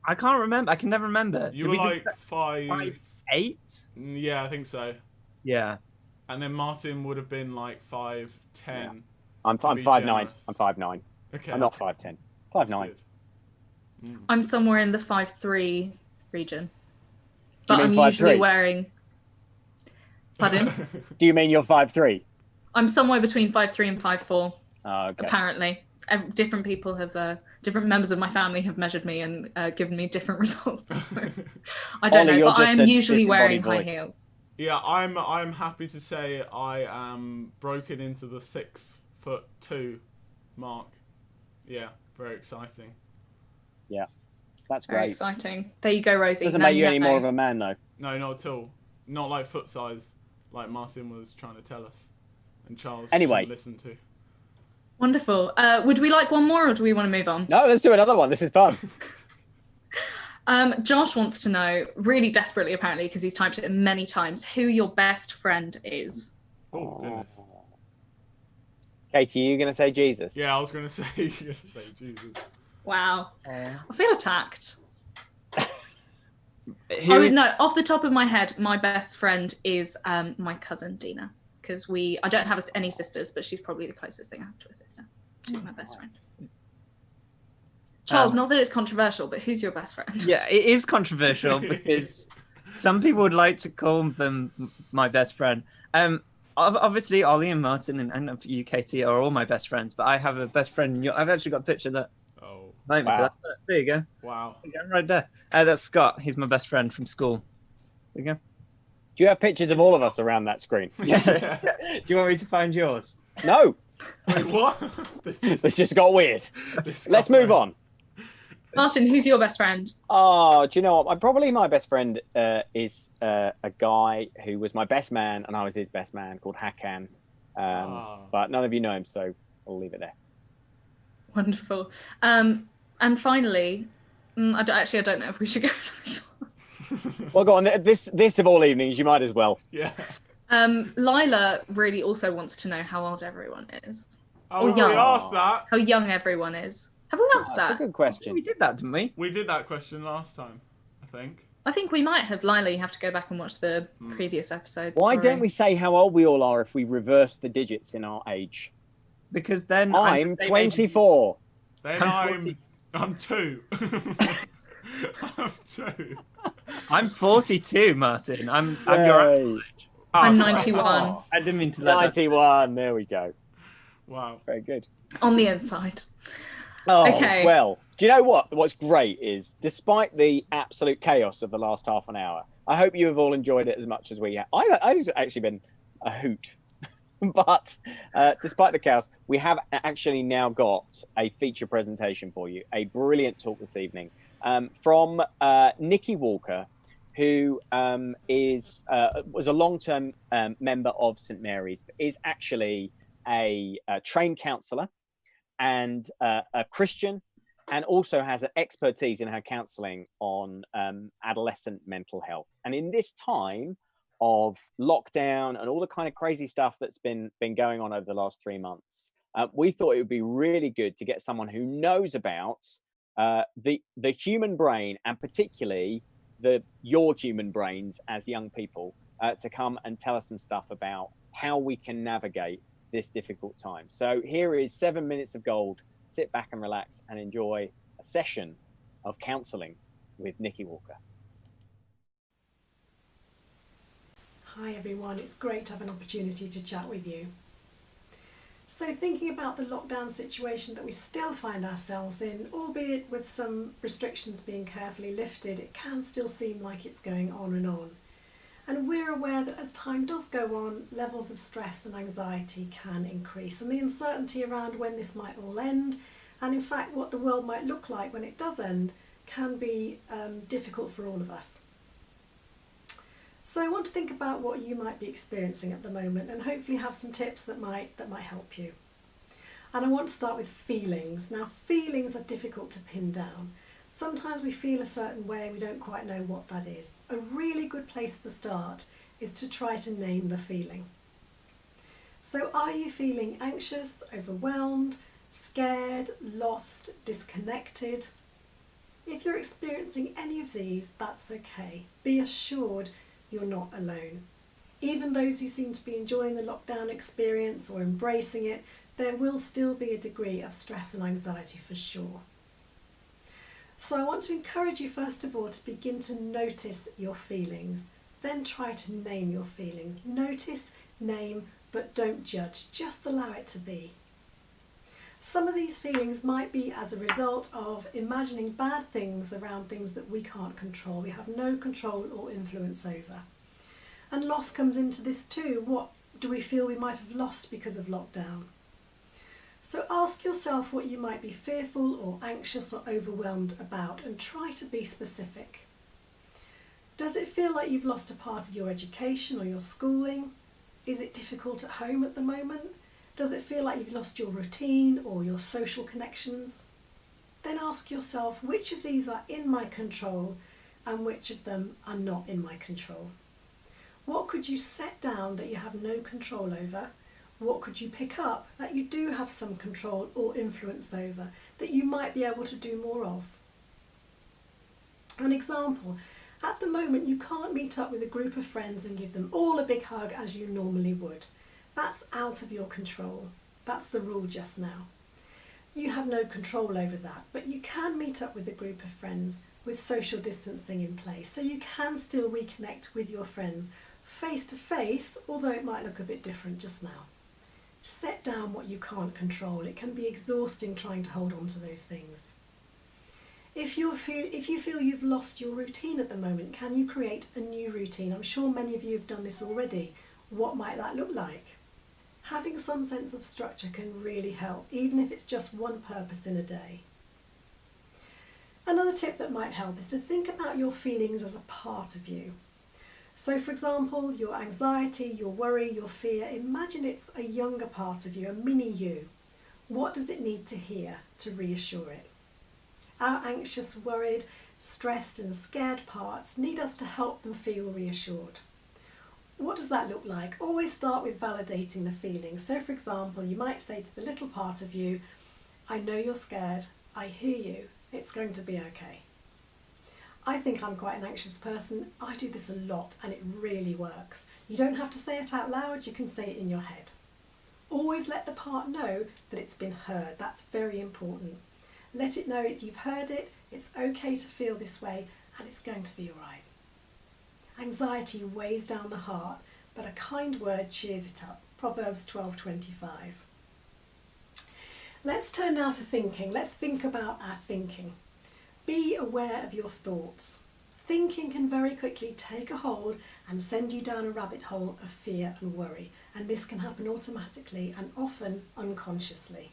D: I can't remember. I can never remember.
F: You
D: Did
F: were
D: we
F: like
D: just
F: 5'8".
D: 5'8"?
F: Yeah, I think so.
D: Yeah.
F: And then Martin would have been like 5'10".
C: I'm
F: To be
C: 5'9".
F: generous.
C: I'm 5'9".
F: Okay.
C: I'm not 5'10".
F: That's
C: 5'9".
F: good. Mm.
E: I'm somewhere in the 5'3" region.
C: Do you
E: But I'm
C: mean
E: usually
C: 5'3"?
E: wearing... Pardon?
C: Do you mean you're 5'3"?
E: I'm somewhere between 5'3" and 5'4",
C: Oh, okay.
E: apparently. Different people have... different members of my family have measured me and given me different results. So, I don't
C: Ollie,
E: know,
C: you're
E: but
C: just
E: I'm
C: a
E: usually wearing
C: disembodied
E: high
C: voice.
E: heels.
F: Yeah, I'm happy to say I am broken into the 6'2" mark. Yeah, very exciting.
C: That's
E: Very
C: great.
E: exciting. There you go, Rosie.
C: Doesn't
E: Now
C: make you any
E: know.
C: more of a man, though.
F: No, not at all. Not like foot size, like Martin was trying to tell us, and Charles
C: Anyway.
F: should listen to.
E: Wonderful. Would we like one more, or do we want to move on?
C: No, let's do another one. This is fun.
E: Josh wants to know, really desperately apparently, because he's typed it many times, who your best friend is.
F: Oh goodness.
C: Katie, you going to say Jesus?
F: Yeah, I was gonna say Jesus.
E: Wow. I feel attacked.
D: Who
E: Oh,
D: is-
E: no, off the top of my head, my best friend is my cousin Dina, because I don't have any sisters, but she's probably the closest thing I have to a sister. She's my best friend. Charles, not that it's controversial, but who's your best friend?
D: Yeah, it is controversial because some people would like to call them my best friend. Obviously, Ollie and Martin and you, Katie, are all my best friends, but I have a best friend. I've actually got a picture that.
F: Oh
D: Thank me for
C: Wow.
D: that. There you go.
F: wow.
D: There you go, right there. That's Scott. He's my best friend from school. There you go.
C: Do you have pictures of all of us around that screen?
D: Do you want me to find yours?
C: No.
F: Wait, what?
C: This just got weird.
F: this
C: Let's
F: got
C: move
F: very-
C: on.
E: Martin, who's your best friend?
C: Oh, do you know what? Probably my best friend is a guy who was my best man, and I was his best man, called Hakan. But none of you know him, so I'll leave it there.
E: Wonderful. And finally, I don't know if we should go for this one.
C: Well, go on. This of all evenings, you might as well.
F: Yeah.
E: Lila really also wants to know how old everyone is.
F: Oh, we
E: young.
F: asked that.
E: How young everyone is. Have we asked
C: That's a
E: that?
C: good question.
D: We did that, didn't we?
F: We did that question last time, I think.
E: I think we might have. Lila, you have to go back and watch the previous episodes.
C: Why
E: sorry.
C: don't we say how old we all are if we reverse the digits in our age?
D: Because then
C: I'm
D: the same age as you.
C: 24.
F: Then
D: I'm 40.
F: I'm 2. I'm 2.
D: I'm 42, Martin. I'm your
C: Yay.
D: age.
E: I'm
D: sorry.
E: 91
D: I didn't mean to let that.
C: 91. There we go.
F: Wow.
C: Very good.
E: on the inside.
C: Oh,
E: Okay.
C: well, Do you know what? What's great is, despite the absolute chaos of the last half an hour, I hope you have all enjoyed it as much as we have. I've actually been a hoot. But despite the chaos, we have actually now got a feature presentation for you, a brilliant talk this evening from Nikki Walker, who was a long-term member of St Mary's, but is actually a trained counsellor and a Christian, and also has an expertise in her counselling on adolescent mental health. And in this time of lockdown and all the kind of crazy stuff that's been going on over the last 3 months, we thought it would be really good to get someone who knows about the human brain, and particularly your human brains as young people, to come and tell us some stuff about how we can navigate this difficult time. So here is 7 minutes of gold. Sit back and relax and enjoy a session of counselling with Nikki Walker.
G: Hi everyone, it's great to have an opportunity to chat with you. So thinking about the lockdown situation that we still find ourselves in, albeit with some restrictions being carefully lifted, it can still seem like it's going on and on. And we're aware that as time does go on, levels of stress and anxiety can increase, and the uncertainty around when this might all end, and in fact what the world might look like when it does end, can be difficult for all of us. So I want to think about what you might be experiencing at the moment and hopefully have some tips that might help you. And I want to start with feelings. Now, feelings are difficult to pin down. Sometimes we feel a certain way and we don't quite know what that is. A really good place to start is to try to name the feeling. So are you feeling anxious, overwhelmed, scared, lost, disconnected? If you're experiencing any of these, that's okay. Be assured you're not alone. Even those who seem to be enjoying the lockdown experience or embracing it, there will still be a degree of stress and anxiety for sure. So I want to encourage you first of all to begin to notice your feelings, then try to name your feelings. Notice, name, but don't judge, just allow it to be. Some of these feelings might be as a result of imagining bad things around things that we can't control, we have no control or influence over. And loss comes into this too. What do we feel we might have lost because of lockdown? So ask yourself what you might be fearful or anxious or overwhelmed about, and try to be specific. Does it feel like you've lost a part of your education or your schooling? Is it difficult at home at the moment? Does it feel like you've lost your routine or your social connections? Then ask yourself which of these are in my control and which of them are not in my control. What could you set down that you have no control over? What could you pick up that you do have some control or influence over, that you might be able to do more of? An example, at the moment you can't meet up with a group of friends and give them all a big hug as you normally would. That's out of your control. That's the rule just now. You have no control over that, but you can meet up with a group of friends with social distancing in place, so you can still reconnect with your friends face to face, although it might look a bit different just now. Set down what you can't control. It can be exhausting trying to hold on to those things. If you feel you've lost your routine at the moment, can you create a new routine? I'm sure many of you have done this already. What might that look like? Having some sense of structure can really help, even if it's just one purpose in a day. Another tip that might help is to think about your feelings as a part of you. So for example, your anxiety, your worry, your fear, imagine it's a younger part of you, a mini you. What does it need to hear to reassure it? Our anxious, worried, stressed and scared parts need us to help them feel reassured. What does that look like? Always start with validating the feeling. So for example, you might say to the little part of you, I know you're scared, I hear you, it's going to be okay. I think I'm quite an anxious person. I do this a lot and it really works. You don't have to say it out loud, you can say it in your head. Always let the part know that it's been heard. That's very important. Let it know that you've heard it, it's okay to feel this way, and it's going to be all right. Anxiety weighs down the heart, but a kind word cheers it up. Proverbs 12:25. Let's turn now to thinking. Let's think about our thinking. Be aware of your thoughts. Thinking can very quickly take a hold and send you down a rabbit hole of fear and worry, and this can happen automatically and often unconsciously.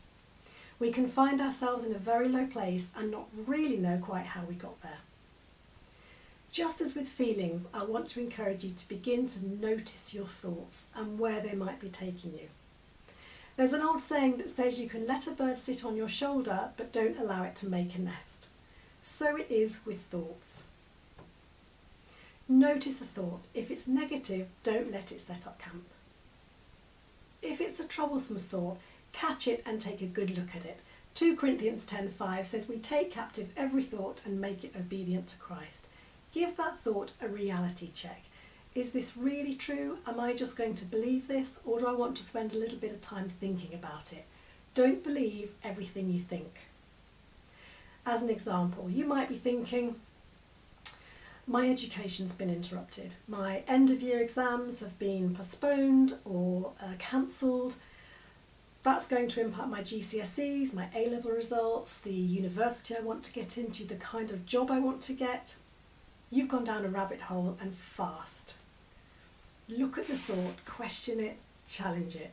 G: We can find ourselves in a very low place and not really know quite how we got there. Just as with feelings, I want to encourage you to begin to notice your thoughts and where they might be taking you. There's an old saying that says you can let a bird sit on your shoulder, but don't allow it to make a nest. So it is with thoughts. Notice a thought. If it's negative, don't let it set up camp. If it's a troublesome thought, catch it and take a good look at it. 2 Corinthians 10:5 says we take captive every thought and make it obedient to Christ. Give that thought a reality check. Is this really true? Am I just going to believe this, or do I want to spend a little bit of time thinking about it? Don't believe everything you think. As an example, you might be thinking, my education's been interrupted. My end of year exams have been postponed or cancelled. That's going to impact my GCSEs, my A-level results, the university I want to get into, the kind of job I want to get. You've gone down a rabbit hole and fast. Look at the thought, question it, challenge it.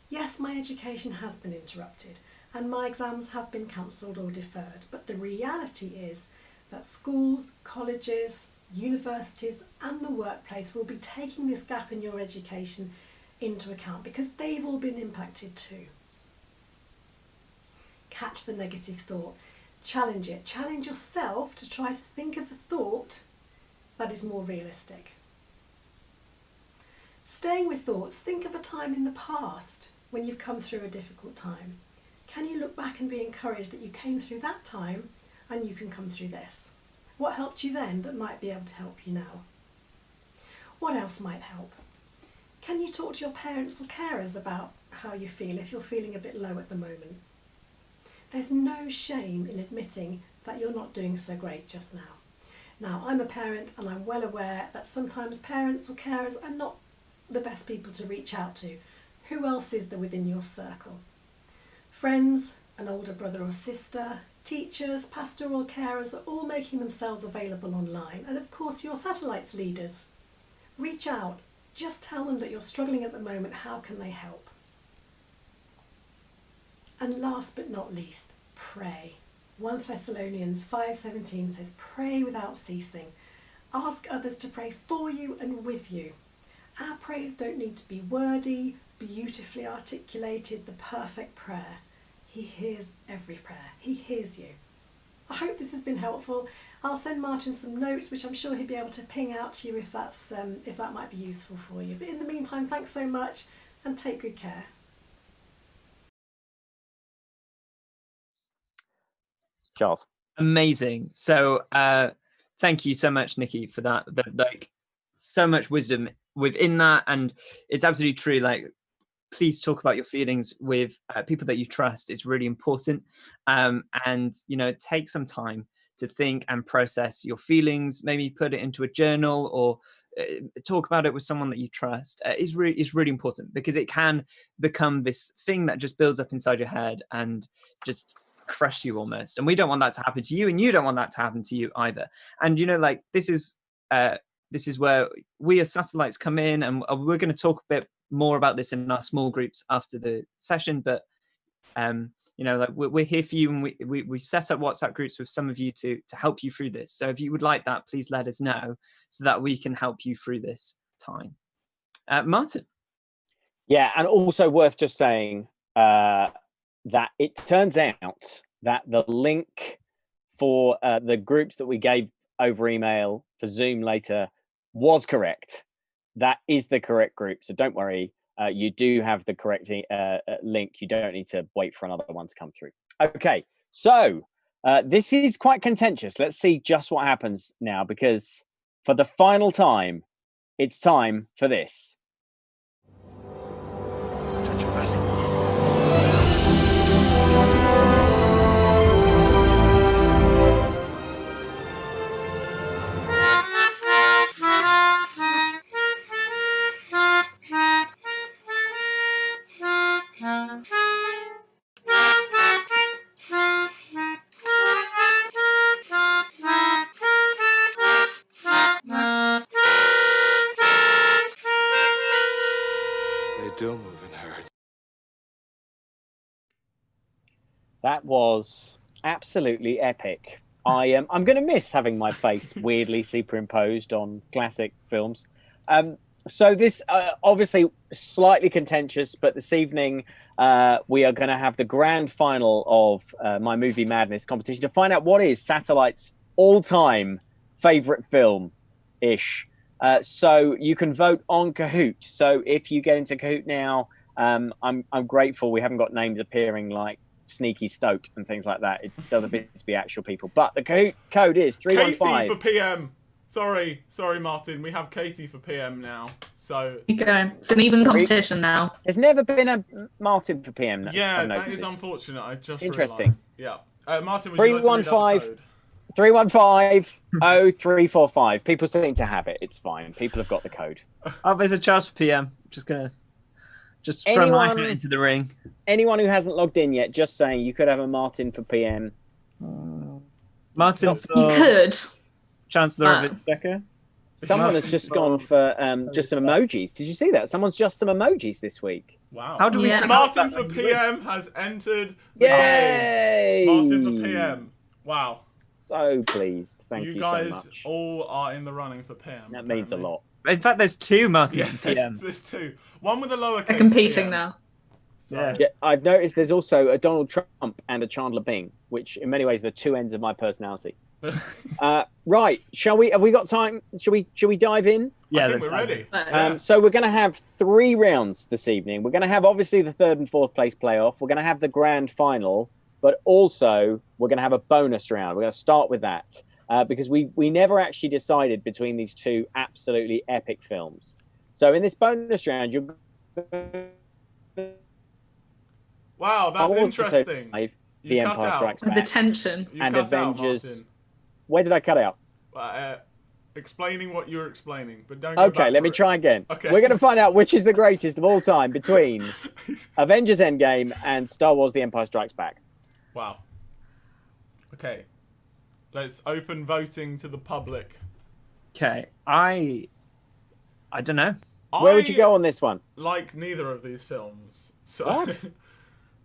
G: Yes, my education has been interrupted and my exams have been cancelled or deferred, but the reality is that schools, colleges, universities and the workplace will be taking this gap in your education into account because they've all been impacted too. Catch the negative thought, challenge it, challenge yourself to try to think of a thought that is more realistic. Staying with thoughts, think of a time in the past when you've come through a difficult time. Can you look back and be encouraged that you came through that time and you can come through this? What helped you then that might be able to help you now? What else might help? Can you talk to your parents or carers about how you feel if you're feeling a bit low at the moment? There's no shame in admitting that you're not doing so great just now. Now, I'm a parent and I'm well aware that sometimes parents or carers are not the best people to reach out to. Who else is there within your circle? Friends, an older brother or sister, teachers, pastoral carers are all making themselves available online, and of course your satellites leaders. Reach out, just tell them that you're struggling at the moment, how can they help? And last but not least, pray. 1 Thessalonians 5:17 says, pray without ceasing. Ask others to pray for you and with you. Our prayers don't need to be wordy, beautifully articulated, the perfect prayer. He hears every prayer. He hears you. I hope this has been helpful. I'll send Martin some notes, which I'm sure he'll be able to ping out to you if that might be useful for you. But in the meantime, thanks so much and take good care.
C: Charles.
D: Amazing. So thank you so much, Nikki, for that. Like, so much wisdom within that, and it's absolutely true. Like, please talk about your feelings with people that you trust. It's really important. And take some time to think and process your feelings. Maybe put it into a journal or talk about it with someone that you trust. Is really important, because it can become this thing that just builds up inside your head and just crush you almost. And we don't want that to happen to you, and you don't want that to happen to you either. And this is where we as satellites come in, and we're going to talk a bit more about this in our small groups after the session. But we're here for you, and we set up WhatsApp groups with some of you to help you through this. So if you would like that, please let us know so that we can help you through this time. Martin.
C: Yeah, and also worth just saying that it turns out that the link for the groups that we gave over email for Zoom later was correct. That is the correct group. So don't worry. You do have the correct link. You don't need to wait for another one to come through. Okay, so this is quite contentious. Let's see just what happens now, because for the final time, it's time for this. That was absolutely epic. I'm going to miss having my face weirdly superimposed on classic films. So this obviously slightly contentious, but this evening we are going to have the grand final of my Movie Madness competition to find out what is Satellite's all-time favorite film-ish. So you can vote on Kahoot. So if you get into Kahoot now, I'm grateful we haven't got names appearing like Sneaky Stoat and things like that. It does appear to be actual people. But the Kahoot code is 315.
F: Katie for PM. Sorry, Martin. We have Katie for PM now. So
E: You go. It's an even competition now.
C: There's never been a Martin for PM.
F: yeah, that is unfortunate. I just
C: Interesting.
F: realised. Yeah. Martin, would you like to read out the code?
C: 315-0345. People seem to have it. It's fine. People have got the code.
D: Oh, there's a Charles for PM. Just throw my hat into the ring.
C: Anyone who hasn't logged in yet, just saying you could have a Martin for PM.
D: Martin for
E: You could.
D: Chancellor of Exchequer.
C: Someone has just gone for just some emojis. Did you see that? Someone's just some emojis this week.
F: Wow.
D: How do we
E: Yeah.
D: pronounce
F: Martin
D: that
F: for
D: when you
F: PM has entered the
C: Yay!
F: game. Martin for PM. Wow.
C: So pleased. Thank you,
F: guys
C: so much.
F: all are in the running for PM.
C: That means a
F: apparently.
C: lot.
D: win? In fact, there's two Martins
F: Yeah,
D: for PM.
F: there's two. One with a lowercase.
E: They're competing
F: PM.
E: now.
F: So,
D: Yeah.
C: Yeah, I've noticed there's also a Donald Trump and a Chandler Bing, which in many ways are the two ends of my personality. Right, shall we? Have we got time? Shall we dive in?
D: Yeah,
F: I think
D: that's
F: we're ready.
C: So we're going to have 3 rounds this evening. We're going to have obviously the 3rd and 4th place playoff. We're going to have the grand final, but also we're going to have a bonus round. We're going to start with that because we never actually decided between these two absolutely epic films. So in this bonus round, you're
F: Wow, that's interesting.
C: The
F: You cut
C: Empire
F: out.
C: Strikes
E: The
C: Back
E: tension.
F: You
C: and
F: cut
C: Avengers.
F: Out,
C: Where did I cut out?
F: Martin. Explaining what you're explaining, but don't. Go
C: Okay,
F: back
C: let
F: for
C: me
F: it.
C: try again.
F: Okay.
C: We're going to find out which is the greatest of all time between Avengers Endgame and Star Wars The Empire Strikes Back.
F: Wow. Okay. Let's open voting to the public.
D: Okay, I don't know.
C: Where would you go on this one?
F: Like neither of these films. So
C: What?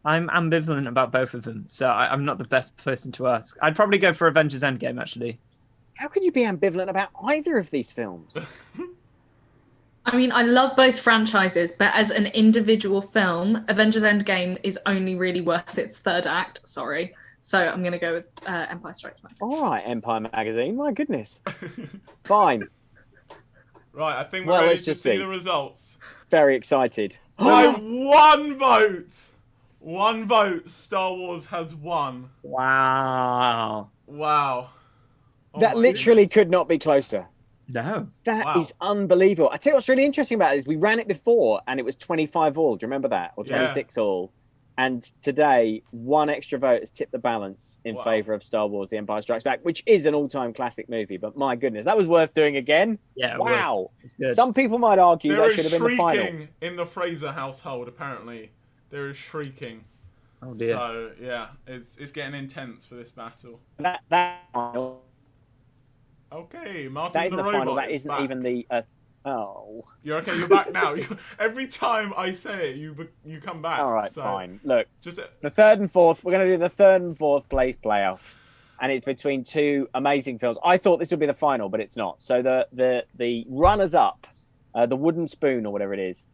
D: I'm ambivalent about both of them, so I'm not the best person to ask. I'd probably go for Avengers Endgame, actually.
C: How could you be ambivalent about either of these films?
E: I mean, I love both franchises, but as an individual film, Avengers Endgame is only really worth its 3rd act. Sorry. So I'm going to go with Empire Strikes Back.
C: All right, Empire Magazine. My goodness. Fine.
F: Right, I think we're
C: Well,
F: ready
C: let's
F: to
C: just
F: see
C: see.
F: the results.
C: Very excited.
F: By one vote. One vote. Star Wars has won.
D: Wow.
F: Wow. Oh
C: That
F: my
C: literally
F: goodness.
C: could not be closer.
D: No.
C: That is
F: Wow.
C: unbelievable. I tell you what's really interesting about it is we ran it before and it was 25 all. Do you remember that? Or
F: Yeah.
C: 26 all. And today, one extra vote has tipped the balance in
F: Wow.
C: favour of Star Wars The Empire Strikes Back, which is an all-time classic movie. But my goodness, that was worth doing again.
D: Yeah.
C: Wow.
D: It's good.
C: Some people might argue
F: There
C: that
F: is
C: should have been the final.
F: shrieking in the Fraser household, apparently. There is shrieking.
D: Oh dear.
F: So, yeah, it's getting intense for this battle.
C: That final.
F: Okay, Martin
C: That isn't
F: the
C: the
F: Robot
C: final. That
F: is
C: isn't
F: back.
C: even the. Oh.
F: You're okay, you're back now. Every time I say it, you come back.
C: All right,
F: so
C: fine. Look,
F: Just
C: the 3rd and 4th. We're going to do the 3rd and 4th place playoff, and it's between 2 amazing films. I thought this would be the final, but it's not. So the runners up, the Wooden Spoon or whatever it is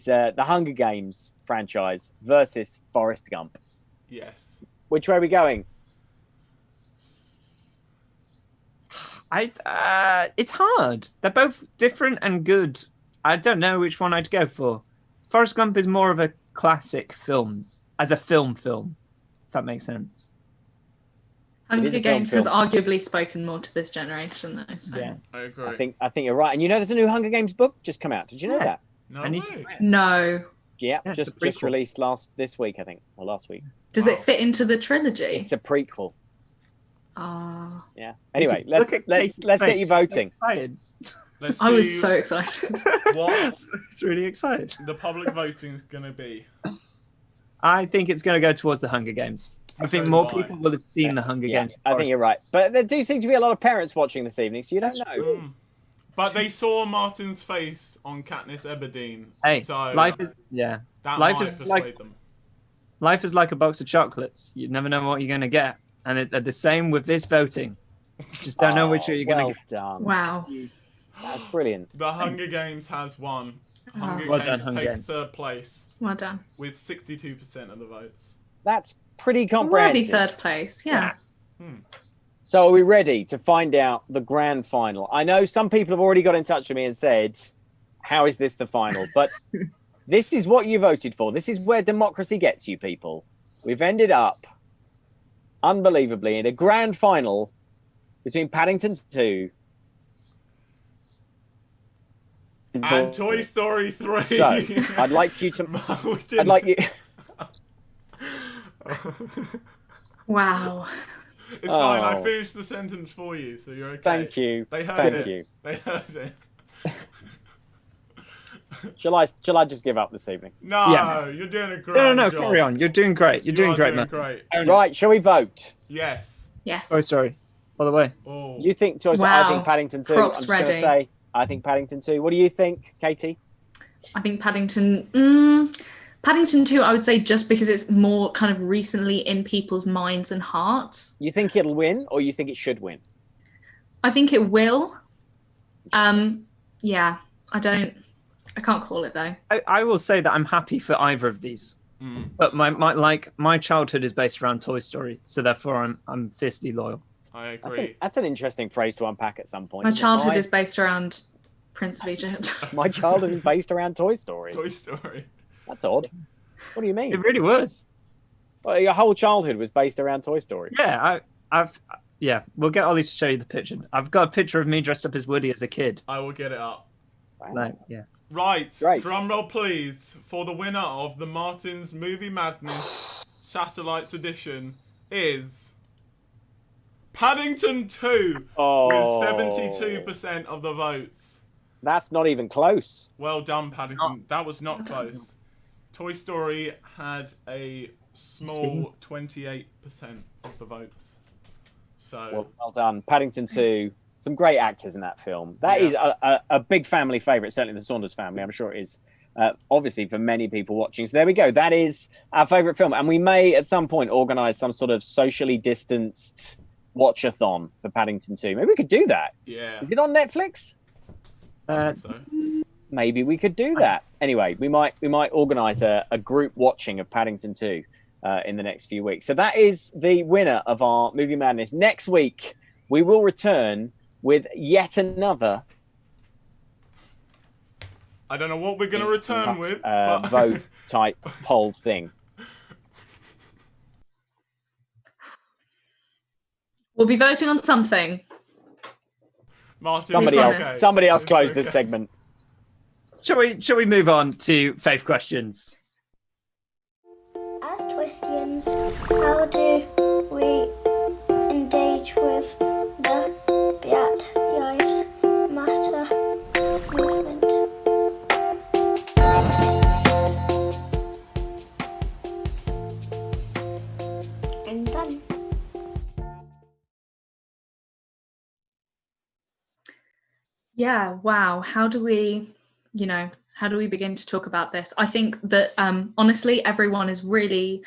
C: the Hunger Games franchise versus Forrest Gump.
F: yes.
C: Which way are we going?
D: It's hard. They're both different and good. I don't know which one I'd go for. Forrest Gump is more of a classic film, as a film, if that makes sense.
E: Hunger
C: is a
E: Games
C: film.
E: has arguably spoken more to this generation, though. So.
D: Yeah.
F: I agree.
C: I think you're right. And you know, there's a new Hunger Games book just come out. Did you know
D: Yeah.
C: that?
F: No
D: I need
F: way.
D: to.
E: No.
C: Yeah,
D: Yeah, it's
C: just
D: a prequel.
C: released this week, I think, or last week.
E: Does
F: Wow.
E: it fit into the trilogy?
C: It's a prequel.
E: Ah.
C: Yeah. Anyway,
D: Look
C: let's
D: at
C: let's
D: Katie's
C: get
D: face.
C: you
D: She's so
C: voting.
D: excited.
F: Let's
E: I was
F: see
E: so excited.
F: what
D: It's really excited.
F: the public voting is going to be.
D: I think it's going to go towards the Hunger Games. I think
F: So
D: more
F: do I.
D: people will have seen the Hunger
C: Yeah,
D: Games.
C: I think you're right. But there do seem to be a lot of parents watching this evening, so you don't know.
F: Mm. But they saw Martin's face on Katniss Everdeen.
D: Hey,
F: so
D: life is
F: that
D: life
F: might
D: is
F: persuade
D: like-
F: them.
D: Life is like a box of chocolates. You never know what you're going to get. And they're the same with this voting. You just don't know which you're going to
C: well
D: get.
C: done.
E: Wow.
C: That's brilliant.
F: The Hunger Games has won. Hunger
D: Well
F: Games
D: done, Hunger
F: takes
D: Games.
F: third place
E: Well done.
F: with 62% of the votes.
C: That's pretty
E: Worthy
C: comprehensive.
E: third place. Yeah.
C: So are we ready to find out the grand final? I know some people have already got in touch with me and said, how is this the final? But this is what you voted for. This is where democracy gets you, people. We've ended up, unbelievably, in a grand final between Paddington 2
F: And Toy Story 3.
C: So I'd like you to.
F: We didn't-
C: I'd like you.
E: Wow.
F: It's fine. I
C: Oh.
F: finished the sentence for you, so you're okay.
C: Thank you.
F: They heard
C: Thank
F: it.
C: you.
F: They heard it.
C: Shall I just give up this evening?
F: No,
D: Yeah.
F: you're doing a great
D: No,
F: job.
D: carry on. You're doing great. You're
F: You
D: doing
F: are
D: great,
F: doing
D: man.
F: great.
C: Right, shall we vote?
F: Yes.
E: Yes.
D: Oh, sorry. By the way.
F: Oh.
C: You think Toy Story? I
E: Wow.
C: think Paddington 2.
E: Props
C: I'm just going
E: ready.
C: to say, I think Paddington 2. What do you think, Katie?
E: I think Paddington. Paddington 2, I would say, just because it's more kind of recently in people's minds and hearts.
C: You think it'll win, or you think it should win?
E: I think it will. Yeah. I can't call it though.
D: I will say that I'm happy for either of these. But my childhood is based around Toy Story, so therefore I'm fiercely loyal.
F: I
C: That's
F: agree.
C: an interesting phrase to unpack at some point.
E: My
C: isn't it?
E: childhood is based around Prince of Egypt.
C: My childhood is based around Toy Story.
F: Toy Story.
C: That's odd. What do you mean?
D: It really was.
C: Well, your whole childhood was based around Toy Story.
D: Yeah, we'll get Ollie to show you the picture. I've got a picture of me dressed up as Woody as a kid.
F: I will get it up.
C: Wow.
D: Like, yeah.
F: Right.
C: Great.
F: Drum roll, please, for the winner of the Martin's Movie Madness Satellites Edition is Paddington 2
C: Oh,
F: with 72% of the votes.
C: That's not even close.
F: Well done, Paddington. That was not
E: Well done.
F: close. Toy Story had a small 28% of the votes. So,
C: Well done. Paddington 2. Some great actors in that film. That is a big family favourite, certainly the Saunders family. I'm sure it is, obviously, for many people watching. So there we go. That is our favourite film. And we may, at some point, organise some sort of socially distanced watch-a-thon for Paddington 2. Maybe we could do that.
F: yeah.
C: Is it on Netflix?
F: So,
C: Maybe we could do that. Anyway, we might organise a group watching of Paddington 2 in the next few weeks. So that is the winner of our Movie Madness. Next week, we will return with yet another
F: I don't know what we're going to return with. but-
C: vote type poll thing.
E: We'll be voting on something.
F: Martin,
C: Somebody
F: it's
C: else,
F: okay.
C: somebody else
F: It's
C: close
F: okay.
C: this segment.
D: Shall we move on to faith questions?
H: As Twistians, how do we engage with the Beat Lives Matter movement? And done.
E: Yeah, wow. How do we begin to talk about this? I think that honestly, everyone is really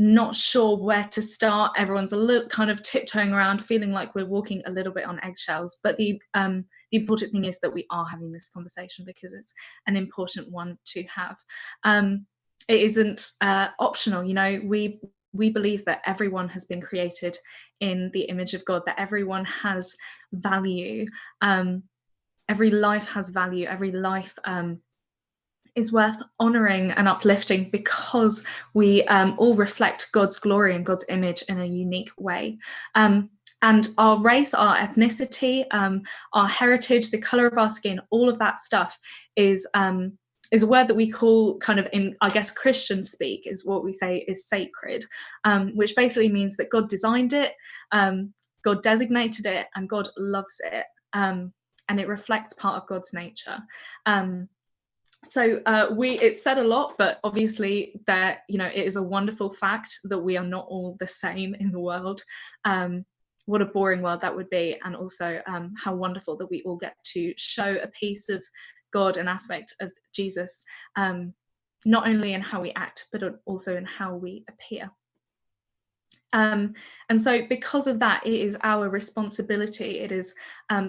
E: not sure where to start. Everyone's a little kind of tiptoeing around, feeling like we're walking a little bit on eggshells. But the important thing is that we are having this conversation because it's an important one to have. It isn't optional. We believe that everyone has been created in the image of God, that everyone has value. Every life has value. Every life is worth honouring and uplifting because we all reflect God's glory and God's image in a unique way. And our race, our ethnicity, our heritage, the colour of our skin, all of that stuff is a word that we call kind of in, I guess, Christian speak is what we say is sacred, which basically means that God designed it, God designated it, and God loves it. And it reflects part of God's nature. So it's said a lot, but obviously it is a wonderful fact that we are not all the same in the world. What a boring world that would be. And also how wonderful that we all get to show a piece of God, an aspect of Jesus not only in how we act, but also in how we appear. And so because of that, it is our responsibility. It has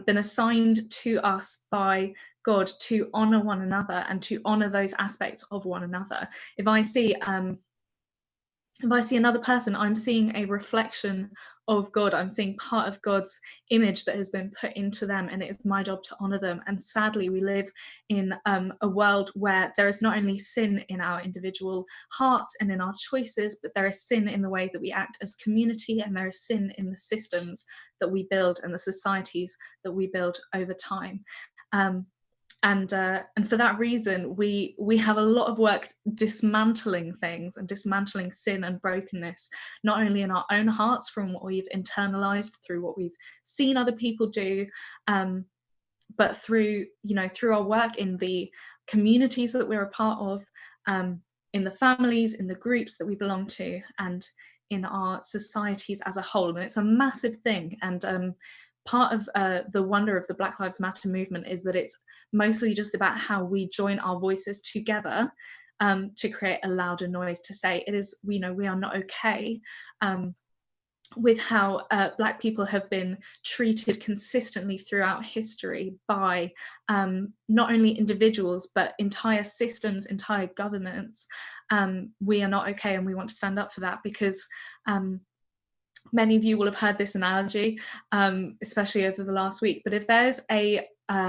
E: been assigned to us by God to honor one another and to honor those aspects of one another. If I see another person, I'm seeing a reflection of God. I'm seeing part of God's image that has been put into them, and it is my job to honor them. And sadly, we live in a world where there is not only sin in our individual hearts and in our choices, but there is sin in the way that we act as community, and there is sin in the systems that we build and the societies that we build over time. And for that reason, we have a lot of work dismantling things and dismantling sin and brokenness, not only in our own hearts from what we've internalized through what we've seen other people do, but through our work in the communities that we're a part of, in the families, in the groups that we belong to, and in our societies as a whole. And it's a massive thing. And part of the wonder of the Black Lives Matter movement is that it's mostly just about how we join our voices together to create a louder noise, to say it is, we are not okay with how Black people have been treated consistently throughout history by not only individuals, but entire systems, entire governments. We are not okay, and we want to stand up for that, because many of you will have heard this analogy, especially over the last week, but if there's a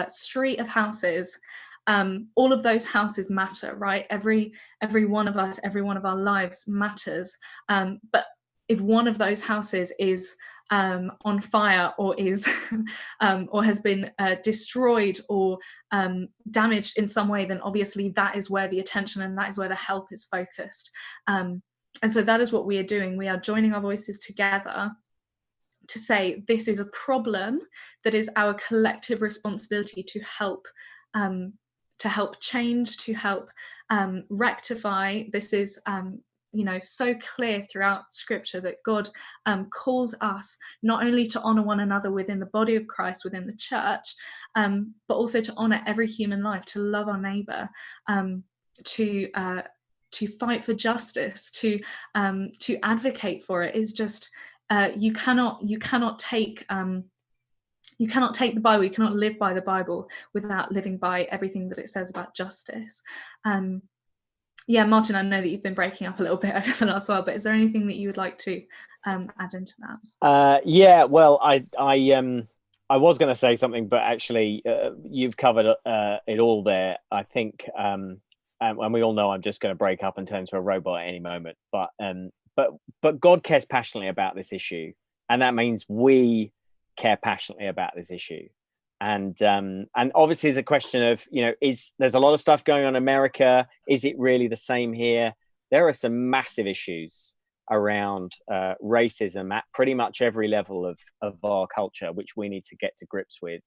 E: street of houses, all of those houses matter, right? Every one of us, every one of our lives matters. But if one of those houses is on fire, or is or has been destroyed or damaged in some way, then obviously that is where the attention and that is where the help is focused. And so that is what we are doing. We are joining our voices together to say this is a problem that is our collective responsibility to help change, to help rectify. This is so clear throughout Scripture that God calls us not only to honor one another within the body of Christ, within the church, but also to honor every human life, to love our neighbor, to fight for justice, to advocate for it. Is just you cannot take the Bible, you cannot live by the Bible without living by everything that it says about justice. Martin, I know that you've been breaking up a little bit over the last while, but is there anything that you would like to add into that?
C: Well, I was going to say something, but actually you've covered it all there. I think, and we all know I'm just going to break up and turn into a robot at any moment. But God cares passionately about this issue, and that means we care passionately about this issue. And obviously, it's a question of, there's a lot of stuff going on in America. Is it really the same here? There are some massive issues around racism at pretty much every level of our culture, which we need to get to grips with.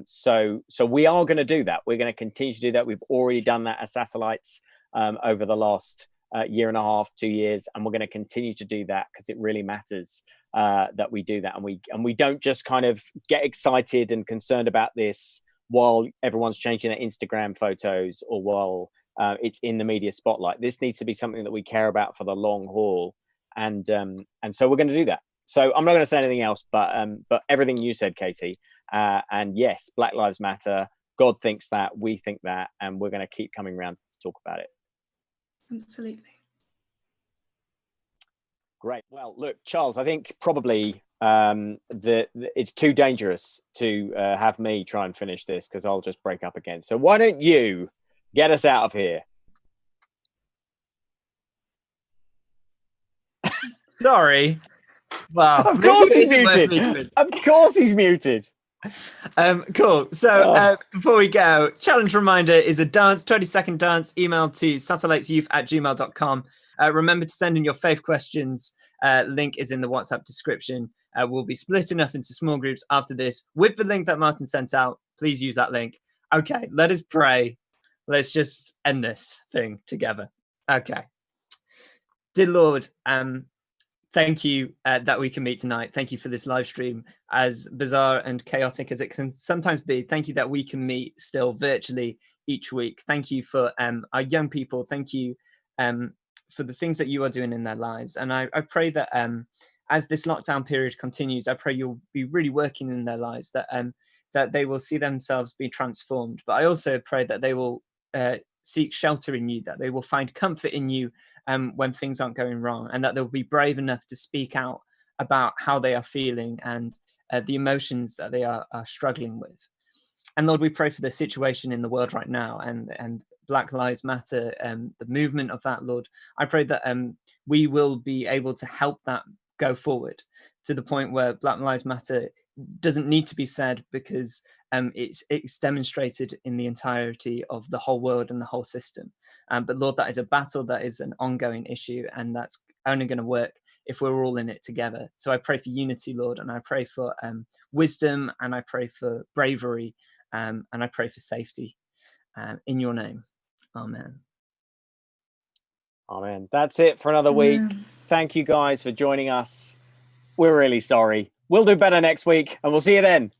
C: So we are going to do that. We're going to continue to do that. We've already done that as Satellites over the last year and a half, 2 years, and we're going to continue to do that because it really matters that we do that, and we don't just kind of get excited and concerned about this while everyone's changing their Instagram photos or while it's in the media spotlight. This needs to be something that we care about for the long haul, and so we're going to do that. So I'm not going to say anything else, but everything you said, Katie, and yes, Black Lives Matter. God thinks that, we think that, and we're going to keep coming around to talk about it.
E: Absolutely.
C: Great. Well, look, Charles, I think probably it's too dangerous to have me try and finish this because I'll just break up again. So why don't you get us out of here?
D: Sorry. Wow.
C: Of course he's muted. Of course he's muted.
D: Cool. So before we go, challenge reminder is a dance, 20-second dance, email to satellitesyouth@gmail.com. Remember to send in your faith questions. Link is in the WhatsApp description. We'll be splitting up into small groups after this with the link that Martin sent out. Please use that link. Okay, let us pray. Let's just end this thing together. Okay. Dear Lord, thank you that we can meet tonight. Thank you for this live stream, as bizarre and chaotic as it can sometimes be. Thank you that we can meet still virtually each week. Thank you for our young people. Thank you for the things that you are doing in their lives. And I pray that as this lockdown period continues, I pray you'll be really working in their lives, that they will see themselves be transformed. But I also pray that they will seek shelter in you, that they will find comfort in you when things aren't going wrong, and that they'll be brave enough to speak out about how they are feeling and the emotions that they are struggling with. And Lord, we pray for the situation in the world right now and Black Lives Matter, the movement of that, Lord. I pray that we will be able to help that go forward to the point where Black Lives Matter doesn't need to be said, because it's demonstrated in the entirety of the whole world and the whole system. But Lord, that is a battle, that is an ongoing issue, and that's only going to work if we're all in it together. So I pray for unity, Lord, and I pray for wisdom, and I pray for bravery, and I pray for safety in your name. Amen.
C: Amen. That's it for another week. Thank you guys for joining us. We're really sorry. We'll do better next week, and we'll see you then.